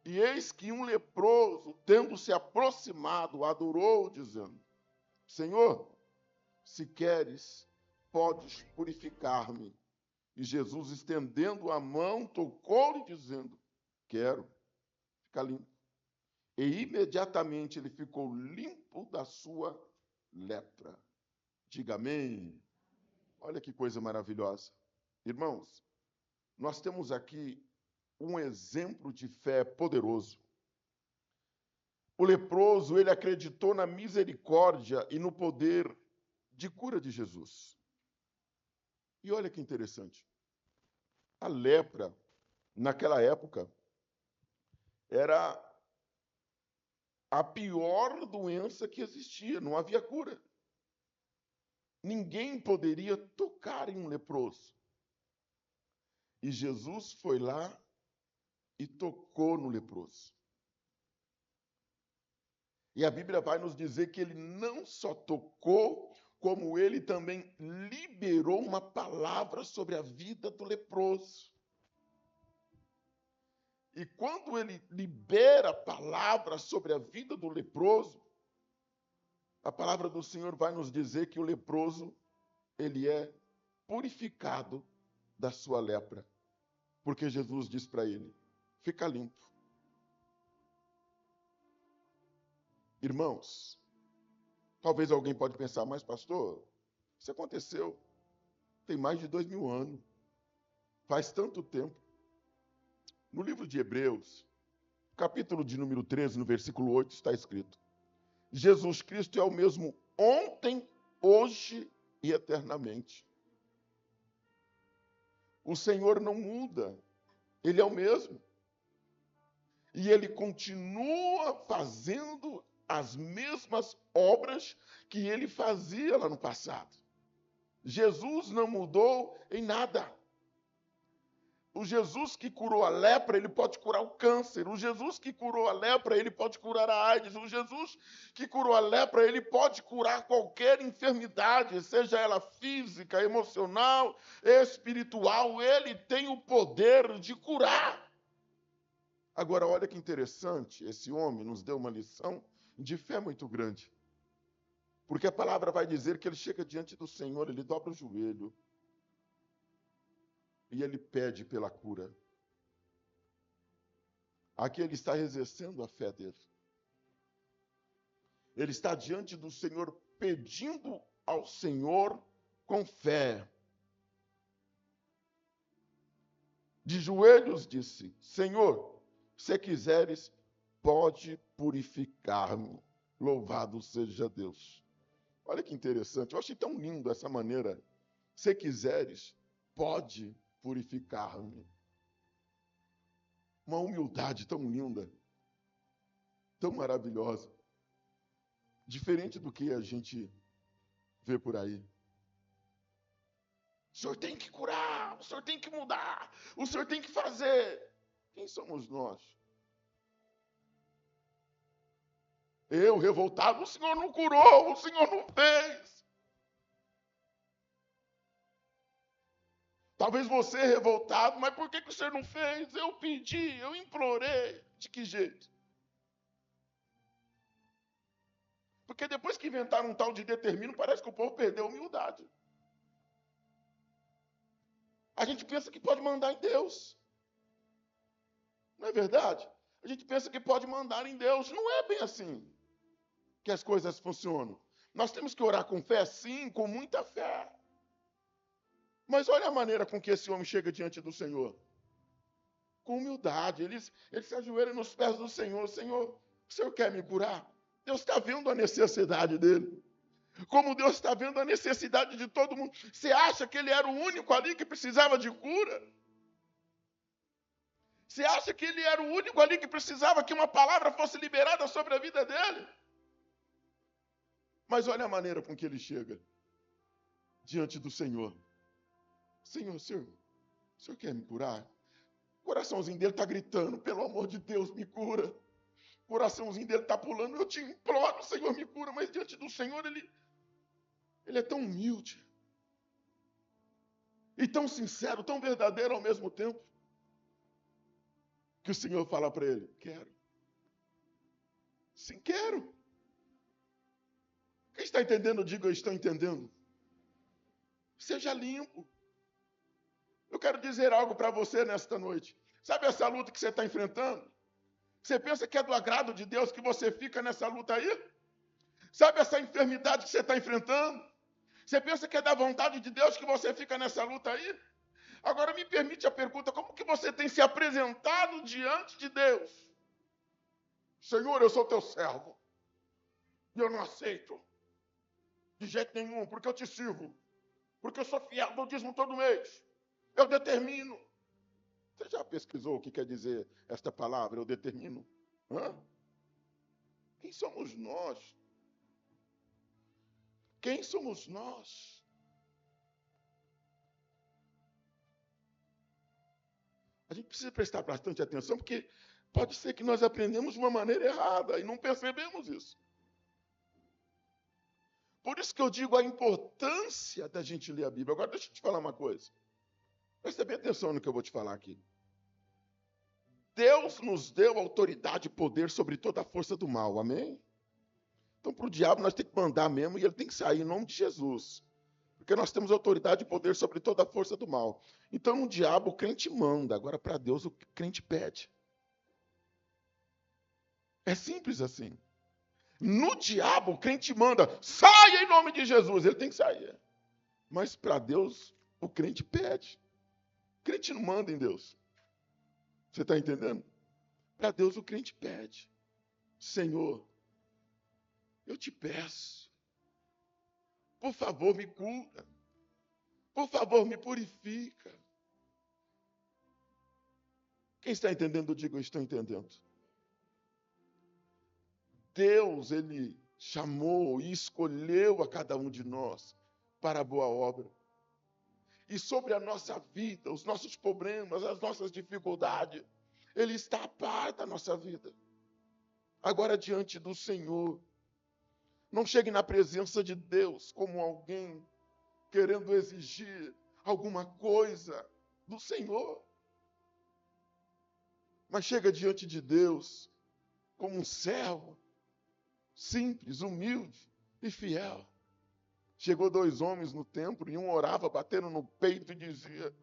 Speaker 1: E eis que um leproso, tendo se aproximado, adorou, dizendo: Senhor, se queres, podes purificar-me. E Jesus, estendendo a mão, tocou-lhe, dizendo: Quero, fica limpo. E imediatamente ele ficou limpo da sua lepra. Diga amém. Olha que coisa maravilhosa. Irmãos, nós temos aqui um exemplo de fé poderoso. O leproso, ele acreditou na misericórdia e no poder de cura de Jesus. E olha que interessante. A lepra, naquela época, era a pior doença que existia. Não havia cura. Ninguém poderia tocar em um leproso. E Jesus foi lá e tocou no leproso. E a Bíblia vai nos dizer que ele não só tocou, como ele também liberou uma palavra sobre a vida do leproso. E quando ele libera a palavra sobre a vida do leproso, a palavra do Senhor vai nos dizer que o leproso, ele é purificado da sua lepra. Porque Jesus diz para ele: fica limpo. Irmãos, talvez alguém pode pensar, mas pastor, isso aconteceu tem mais de 2000 anos. Faz tanto tempo. No livro de Hebreus, capítulo de número 13, no versículo 8, está escrito: Jesus Cristo é o mesmo ontem, hoje e eternamente. O Senhor não muda, Ele é o mesmo. E Ele continua fazendo as mesmas obras que Ele fazia lá no passado. Jesus não mudou em nada. O Jesus que curou a lepra, ele pode curar o câncer. O Jesus que curou a lepra, ele pode curar a AIDS. O Jesus que curou a lepra, ele pode curar qualquer enfermidade, seja ela física, emocional, espiritual. Ele tem o poder de curar. Agora, olha que interessante, esse homem nos deu uma lição de fé muito grande. Porque a palavra vai dizer que ele chega diante do Senhor, ele dobra o joelho, e ele pede pela cura. Aqui ele está exercendo a fé dele. Ele está diante do Senhor pedindo ao Senhor com fé. De joelhos disse: Senhor, se quiseres, pode purificar-me. Louvado seja Deus. Olha que interessante. Eu achei tão lindo essa maneira. Se quiseres, pode purificar-me. Uma humildade tão linda, tão maravilhosa, diferente do que a gente vê por aí. O Senhor tem que curar, o Senhor tem que mudar, o Senhor tem que fazer. Quem somos nós? Eu, revoltado, o Senhor não curou, o Senhor não fez. Talvez você revoltado, mas por que o Senhor não fez? Eu pedi, eu implorei. De que jeito? Porque depois que inventaram um tal de determino, parece que o povo perdeu a humildade. A gente pensa que pode mandar em Deus. Não é verdade? A gente pensa que pode mandar em Deus. Não é bem assim. que as coisas funcionam. Nós temos que orar com fé, sim, com muita fé. Mas olha a maneira com que esse homem chega diante do Senhor. Com humildade, ele se ajoelha nos pés do Senhor. Senhor, o Senhor quer me curar? Deus está vendo a necessidade dele. Como Deus está vendo a necessidade de todo mundo. Você acha que ele era o único ali que precisava de cura? Você acha que ele era o único ali que precisava que uma palavra fosse liberada sobre a vida dele? Mas olha a maneira com que ele chega diante do Senhor. Senhor, o Senhor quer me curar? O coraçãozinho dele está gritando, pelo amor de Deus, me cura. O coraçãozinho dele está pulando, eu te imploro, Senhor, me cura. Mas diante do Senhor, ele é tão humilde. E tão sincero, tão verdadeiro ao mesmo tempo. Que o Senhor fala para ele, quero. Sim, quero. Quem está entendendo, diga, eu estou entendendo. Seja limpo. Eu quero dizer algo para você nesta noite. Sabe essa luta que você está enfrentando? Você pensa que é do agrado de Deus que você fica nessa luta aí? Sabe essa enfermidade que você está enfrentando? Você pensa que é da vontade de Deus que você fica nessa luta aí? Agora me permite a pergunta, como que você tem se apresentado diante de Deus? Senhor, eu sou teu servo. E eu não aceito. De jeito nenhum, porque eu te sirvo. Porque eu sou fiel ao dízimo todo mês. Eu determino. Você já pesquisou o que quer dizer esta palavra, eu determino? Hã? Quem somos nós? Quem somos nós? A gente precisa prestar bastante atenção, porque pode ser que nós aprendemos de uma maneira errada e não percebemos isso. Por isso que eu digo a importância da gente ler a Bíblia. Agora deixa eu te falar uma coisa. Presta bem atenção no que eu vou te falar aqui. Deus nos deu autoridade e poder sobre toda a força do mal, amém? Então, para o diabo, nós temos que mandar mesmo e ele tem que sair em nome de Jesus. Porque nós temos autoridade e poder sobre toda a força do mal. Então, no diabo, o crente manda. Agora, para Deus, o crente pede. É simples assim. No diabo, o crente manda, saia em nome de Jesus. Ele tem que sair. Mas para Deus, o crente pede. O crente não manda em Deus. Você está entendendo? Para Deus, o crente pede. Senhor, eu te peço. Por favor, me cura. Por favor, me purifica. Quem está entendendo, diga, eu estou entendendo. Deus, Ele chamou e escolheu a cada um de nós para a boa obra. E sobre a nossa vida, os nossos problemas, as nossas dificuldades, Ele está a par da nossa vida. Agora, diante do Senhor, não chegue na presença de Deus como alguém querendo exigir alguma coisa do Senhor. Mas chega diante de Deus como um servo, simples, humilde e fiel. Chegou 2 homens no templo e um orava batendo no peito e dizia,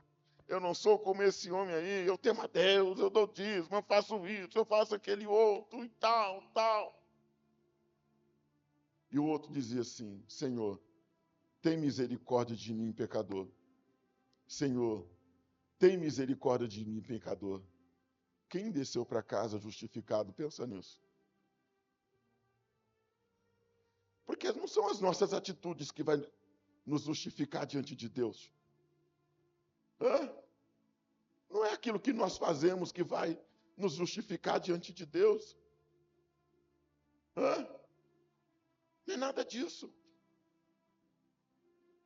Speaker 1: eu não sou como esse homem aí, eu temo a Deus, eu dou dízimo, eu faço isso, eu faço aquele outro e tal, tal. E o outro dizia assim, Senhor, tem misericórdia de mim, pecador. Senhor, tem misericórdia de mim, pecador. Quem desceu para casa justificado? Pensa nisso. Porque não são as nossas atitudes que vai nos justificar diante de Deus. Não é aquilo que nós fazemos que vai nos justificar diante de Deus. Não é nada disso.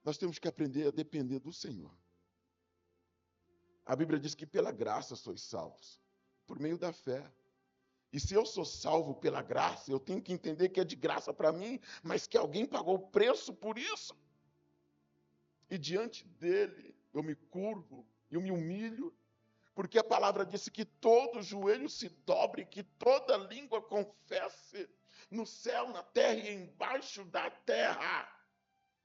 Speaker 1: Nós temos que aprender a depender do Senhor. A Bíblia diz que pela graça sois salvos, por meio da fé. E se eu sou salvo pela graça, eu tenho que entender que é de graça para mim, mas que alguém pagou o preço por isso. E diante dele, eu me curvo, eu me humilho, porque a palavra disse que todo joelho se dobre, que toda língua confesse, no céu, na terra e embaixo da terra,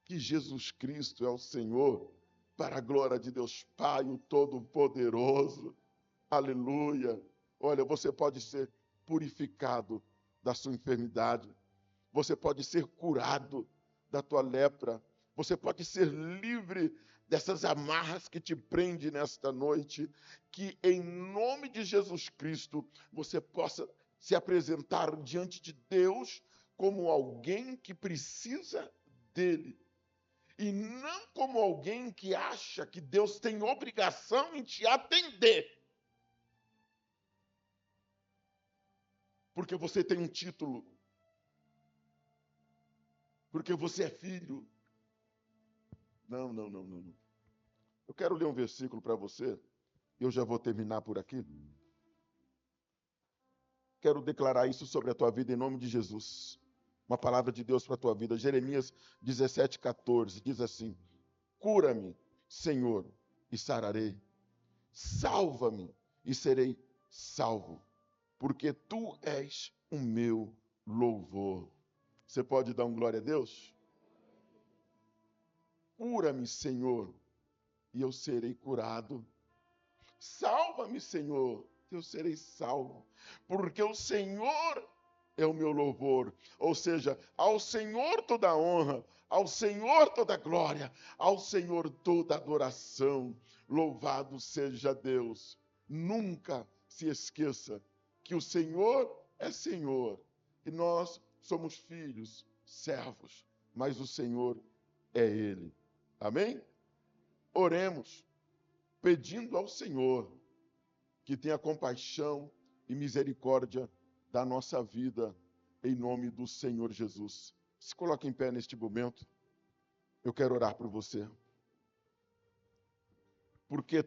Speaker 1: que Jesus Cristo é o Senhor, para a glória de Deus Pai, o Todo-Poderoso. Aleluia. Olha, você pode ser purificado da sua enfermidade. Você pode ser curado da tua lepra. Você pode ser livre dessas amarras que te prendem nesta noite. Que em nome de Jesus Cristo você possa se apresentar diante de Deus como alguém que precisa dele. E não como alguém que acha que Deus tem obrigação em te atender. Porque você tem um título. Porque você é filho. Não, não, não, não. Eu quero ler um versículo para você. Eu já vou terminar por aqui. Quero declarar isso sobre a tua vida em nome de Jesus. Uma palavra de Deus para a tua vida. Jeremias 17:14 diz assim: cura-me, Senhor, e sararei. Salva-me e serei salvo, porque tu és o meu louvor. Você pode dar um glória a Deus? Cura-me, Senhor, e eu serei curado. Salva-me, Senhor, e eu serei salvo, porque o Senhor é o meu louvor. Ou seja, ao Senhor toda a honra, ao Senhor toda a glória, ao Senhor toda a adoração. Louvado seja Deus. Nunca se esqueça que o Senhor é Senhor e nós somos filhos, servos, mas o Senhor é Ele. Amém? Oremos, pedindo ao Senhor que tenha compaixão e misericórdia da nossa vida, em nome do Senhor Jesus. Se coloque em pé neste momento. Eu quero orar por você. Porque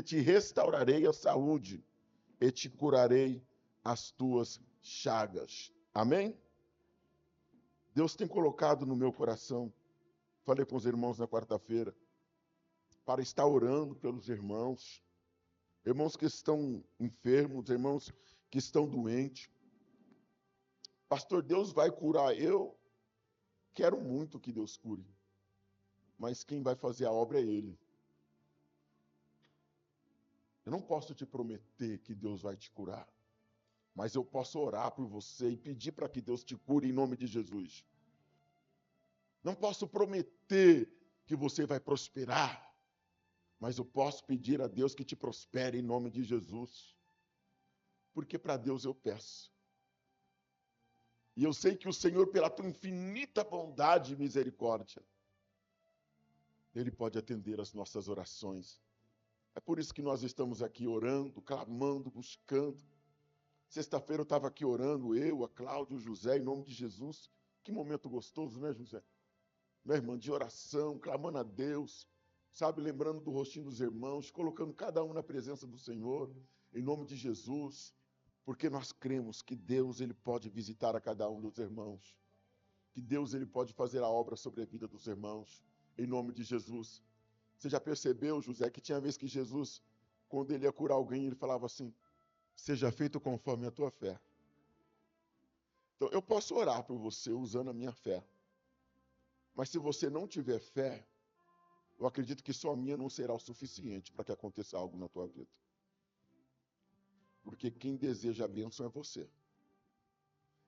Speaker 1: te restaurarei a saúde e te curarei as tuas chagas. Amém? Deus tem colocado no meu coração, falei com os irmãos na quarta-feira, para estar orando pelos irmãos que estão enfermos, irmãos que estão doentes. Pastor, Deus vai curar? Eu quero muito que Deus cure, mas quem vai fazer a obra é Ele. Eu não posso te prometer que Deus vai te curar, mas eu posso orar por você e pedir para que Deus te cure em nome de Jesus. Não posso prometer que você vai prosperar, mas eu posso pedir a Deus que te prospere em nome de Jesus. Porque para Deus eu peço. E eu sei que o Senhor, pela tua infinita bondade e misericórdia, Ele pode atender as nossas orações. É por isso que nós estamos aqui orando, clamando, buscando. Sexta-feira eu estava aqui orando, eu, a Cláudia, o José, em nome de Jesus. Que momento gostoso, né, José? Minha irmã, de oração, clamando a Deus, sabe, lembrando do rostinho dos irmãos, colocando cada um na presença do Senhor, em nome de Jesus, porque nós cremos que Deus, Ele pode visitar a cada um dos irmãos, que Deus, Ele pode fazer a obra sobre a vida dos irmãos, em nome de Jesus. Você já percebeu, José, que tinha vez que Jesus, quando Ele ia curar alguém, Ele falava assim, seja feito conforme a tua fé. Então, eu posso orar por você usando a minha fé, mas se você não tiver fé, eu acredito que só a minha não será o suficiente para que aconteça algo na tua vida. Porque quem deseja a bênção é você.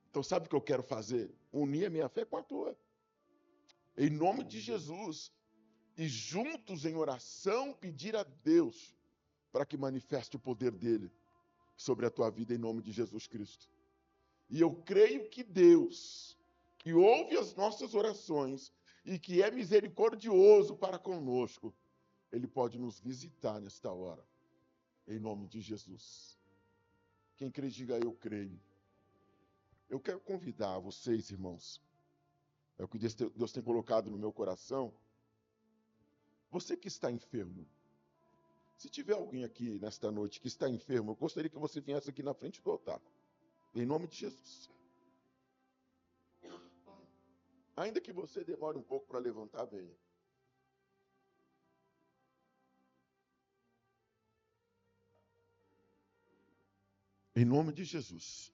Speaker 1: Então sabe o que eu quero fazer? Unir a minha fé com a tua. Em nome de Jesus. E juntos em oração pedir a Deus para que manifeste o poder dele sobre a tua vida em nome de Jesus Cristo. E eu creio que Deus, que ouve as nossas orações e que é misericordioso para conosco, Ele pode nos visitar nesta hora, em nome de Jesus. Quem crê, diga eu creio. Eu quero convidar vocês, irmãos, é o que Deus tem colocado no meu coração. Você que está enfermo, se tiver alguém aqui nesta noite que está enfermo, eu gostaria que você viesse aqui na frente do altar, em nome de Jesus. Ainda que você demore um pouco para levantar, venha. Em nome de Jesus.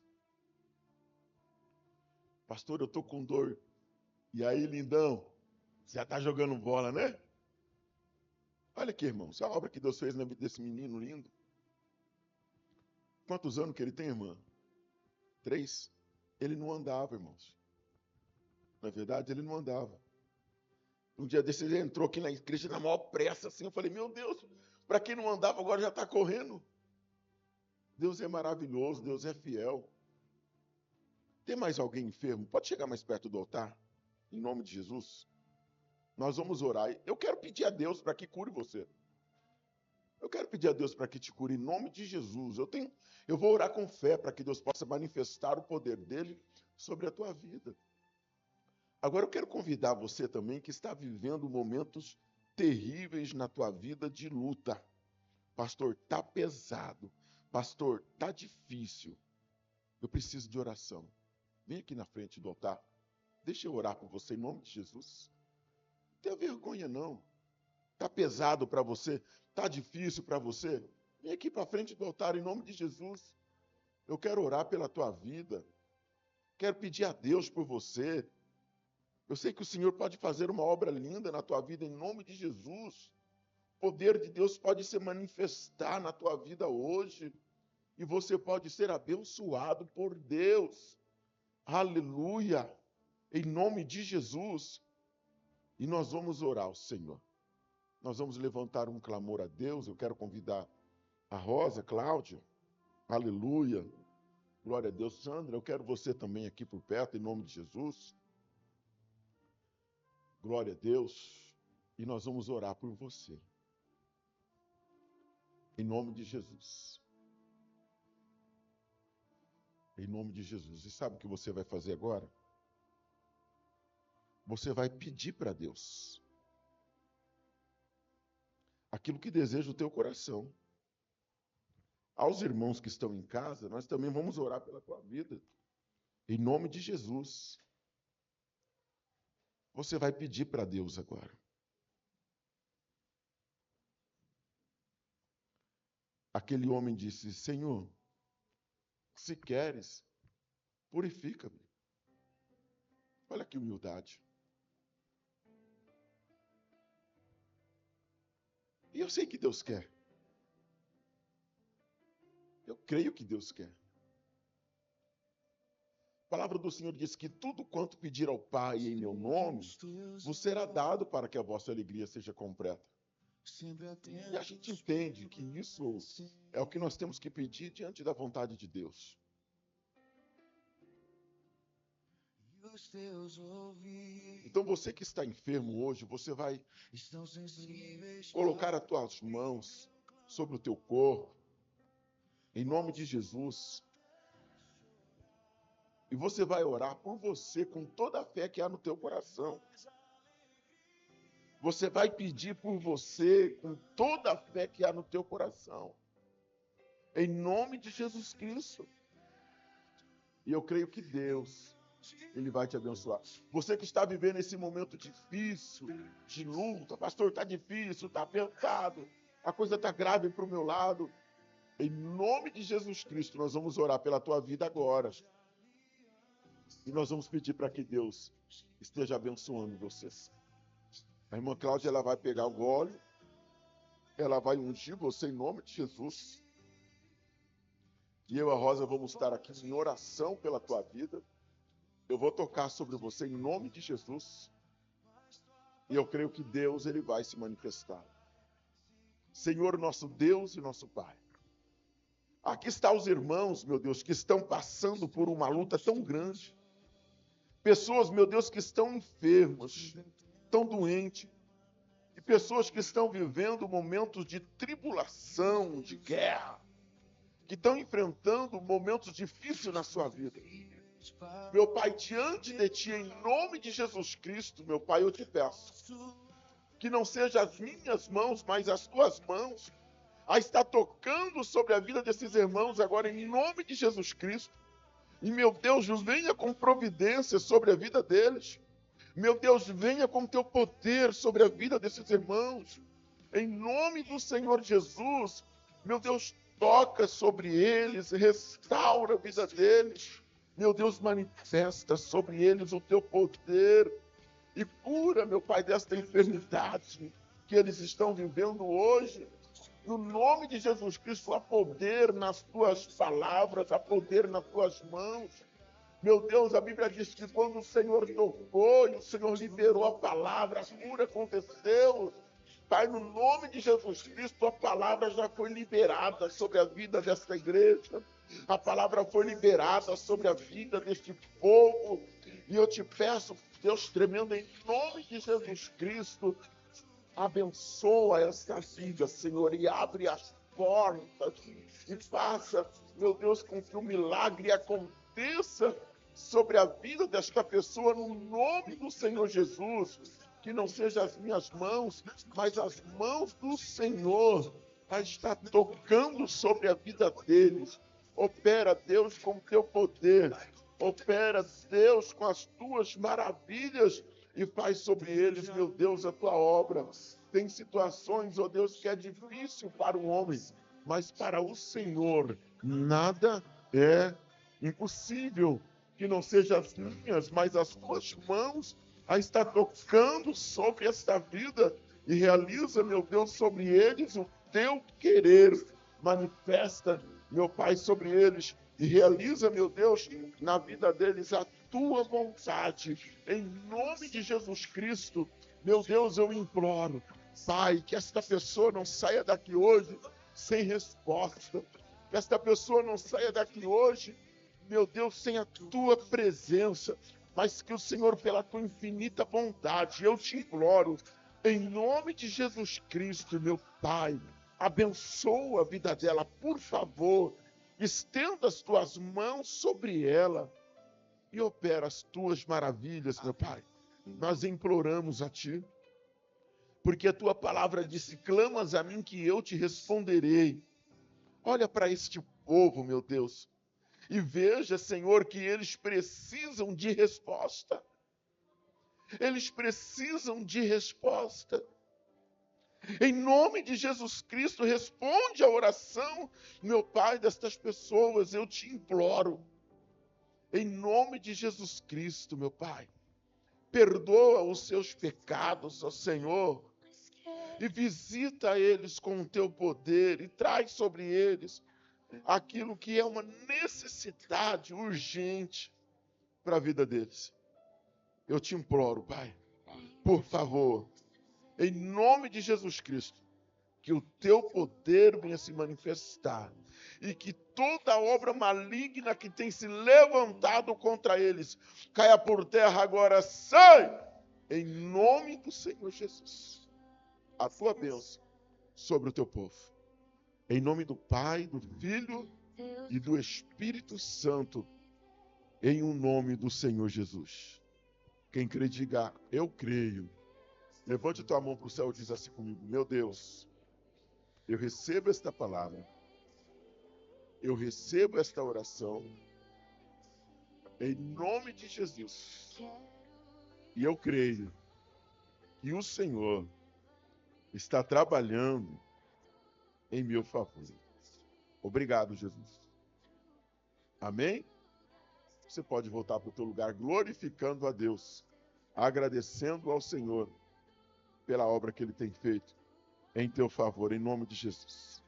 Speaker 1: Pastor, eu estou com dor. E aí, lindão? Você já está jogando bola, né? Olha aqui, irmãos, a obra que Deus fez na vida desse menino lindo. Quantos anos que ele tem, irmã? 3, ele não andava, irmãos. Na verdade, ele não andava. Um dia desse, ele entrou aqui na igreja na maior pressa, assim. Eu falei, meu Deus, para quem não andava, agora já está correndo. Deus é maravilhoso, Deus é fiel. Tem mais alguém enfermo? Pode chegar mais perto do altar? Em nome de Jesus. Nós vamos orar. Eu quero pedir a Deus para que cure você. Eu quero pedir a Deus para que te cure em nome de Jesus. Eu vou orar com fé para que Deus possa manifestar o poder dele sobre a tua vida. Agora eu quero convidar você também que está vivendo momentos terríveis na tua vida de luta. Pastor, tá pesado. Pastor, tá difícil. Eu preciso de oração. Vem aqui na frente do altar. Deixa eu orar por você em nome de Jesus. Não tenha vergonha não. Tá pesado para você? Tá difícil para você? Vem aqui para frente do altar em nome de Jesus. Eu quero orar pela tua vida. Quero pedir a Deus por você. Eu sei que o Senhor pode fazer uma obra linda na tua vida em nome de Jesus. O poder de Deus pode se manifestar na tua vida hoje. E você pode ser abençoado por Deus. Aleluia! Em nome de Jesus. E nós vamos orar ao Senhor. Nós vamos levantar um clamor a Deus. Eu quero convidar a Rosa, Cláudia. Aleluia! Glória a Deus. Sandra, eu quero você também aqui por perto, em nome de Jesus. Glória a Deus. E nós vamos orar por você. Em nome de Jesus. Em nome de Jesus. E sabe o que você vai fazer agora? Você vai pedir para Deus aquilo que deseja o teu coração. Aos irmãos que estão em casa, nós também vamos orar pela tua vida. Em nome de Jesus. Você vai pedir para Deus agora. Aquele homem disse, Senhor, se queres, purifica-me. Olha que humildade. E eu sei que Deus quer. Eu creio que Deus quer. A palavra do Senhor diz que tudo quanto pedir ao Pai em meu nome, vos será dado para que a vossa alegria seja completa. E a gente entende que isso é o que nós temos que pedir diante da vontade de Deus. Então você que está enfermo hoje, você vai colocar as tuas mãos sobre o teu corpo, em nome de Jesus. E você vai orar por você com toda a fé que há no teu coração. Você vai pedir por você com toda a fé que há no teu coração. Em nome de Jesus Cristo. E eu creio que Deus, Ele vai te abençoar. Você que está vivendo esse momento difícil, de luta, pastor, está difícil, está apertado, a coisa está grave para o meu lado. Em nome de Jesus Cristo, nós vamos orar pela tua vida agora. E nós vamos pedir para que Deus esteja abençoando vocês. A irmã Cláudia, ela vai pegar o óleo, ela vai ungir você em nome de Jesus. E eu e a Rosa vamos estar aqui em oração pela tua vida. Eu vou tocar sobre você em nome de Jesus. E eu creio que Deus, Ele vai se manifestar. Senhor, nosso Deus e nosso Pai. Aqui estão os irmãos, meu Deus, que estão passando por uma luta tão grande. Pessoas, meu Deus, que estão enfermas, estão doentes. E pessoas que estão vivendo momentos de tribulação, de guerra. Que estão enfrentando momentos difíceis na sua vida. Meu Pai, diante de Ti, em nome de Jesus Cristo, meu Pai, eu te peço. Que não sejam as minhas mãos, mas as Tuas mãos a estar tocando sobre a vida desses irmãos agora, em nome de Jesus Cristo. E, meu Deus, venha com providência sobre a vida deles. Meu Deus, venha com teu poder sobre a vida desses irmãos. Em nome do Senhor Jesus, meu Deus, toca sobre eles, restaura a vida deles. Meu Deus, manifesta sobre eles o teu poder. E cura, meu Pai, desta enfermidade que eles estão vivendo hoje. No nome de Jesus Cristo, há poder nas tuas palavras, há poder nas tuas mãos. Meu Deus, a Bíblia diz que quando o Senhor tocou e o Senhor liberou a palavra, a cura aconteceu. Pai, no nome de Jesus Cristo, a palavra já foi liberada sobre a vida desta igreja. A palavra foi liberada sobre a vida deste povo. E eu te peço, Deus tremendo, em nome de Jesus Cristo, abençoa esta vida, Senhor, e abre as portas e faça, meu Deus, com que o milagre aconteça sobre a vida desta pessoa, no nome do Senhor Jesus. Que não sejam as minhas mãos, mas as mãos do Senhor a estar tocando sobre a vida deles. Opera, Deus, com o teu poder. Opera, Deus, com as tuas maravilhas e faz sobre eles, meu Deus, a tua obra. Tem situações, ó Deus, que é difícil para o homem, mas para o Senhor nada é impossível. Que não sejam as minhas, mas as tuas mãos a estar tocando sobre esta vida e realiza, meu Deus, sobre eles o teu querer. Manifesta, meu Pai, sobre eles e realiza, meu Deus, na vida deles a tua vontade. Em nome de Jesus Cristo, meu Deus, eu imploro, Pai, que esta pessoa não saia daqui hoje sem resposta. Que esta pessoa não saia daqui hoje, meu Deus, sem a tua presença, mas que o Senhor, pela tua infinita bondade, eu te imploro, em nome de Jesus Cristo, meu Pai, abençoa a vida dela, por favor, estenda as tuas mãos sobre ela e opera as tuas maravilhas, meu Pai. Nós imploramos a ti, porque a tua palavra disse: clamas a mim que eu te responderei. Olha para este povo, meu Deus, e veja, Senhor, que eles precisam de resposta. Eles precisam de resposta. Em nome de Jesus Cristo, responde a oração, meu Pai, destas pessoas, eu te imploro. Em nome de Jesus Cristo, meu Pai, perdoa os seus pecados, ó Senhor, e visita eles com o teu poder e traz sobre eles aquilo que é uma necessidade urgente para a vida deles. Eu te imploro, Pai, por favor, em nome de Jesus Cristo, que o teu poder venha se manifestar e que toda obra maligna que tem se levantado contra eles caia por terra agora, sai! Em nome do Senhor Jesus, a tua bênção sobre o teu povo. Em nome do Pai, do Filho e do Espírito Santo, em um nome do Senhor Jesus. Quem crê, diga: eu creio. Levante tua mão para o céu e diz assim comigo: meu Deus, eu recebo esta palavra, eu recebo esta oração, em nome de Jesus. E eu creio que o Senhor está trabalhando em meu favor. Obrigado, Jesus. Amém? Você pode voltar para o teu lugar glorificando a Deus, agradecendo ao Senhor pela obra que Ele tem feito em teu favor, em nome de Jesus.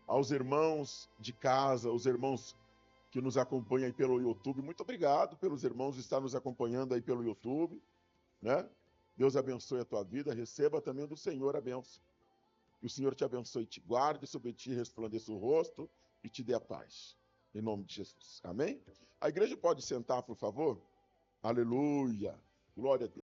Speaker 1: Aos irmãos de casa, aos irmãos que nos acompanham aí pelo YouTube, muito obrigado pelos irmãos que estão nos acompanhando aí pelo YouTube, né? Deus abençoe a tua vida, receba também do Senhor a bênção. Que o Senhor te abençoe e te guarde, sobre ti resplandeça o rosto e te dê a paz. Em nome de Jesus. Amém? A igreja pode sentar, por favor? Aleluia. Glória a Deus.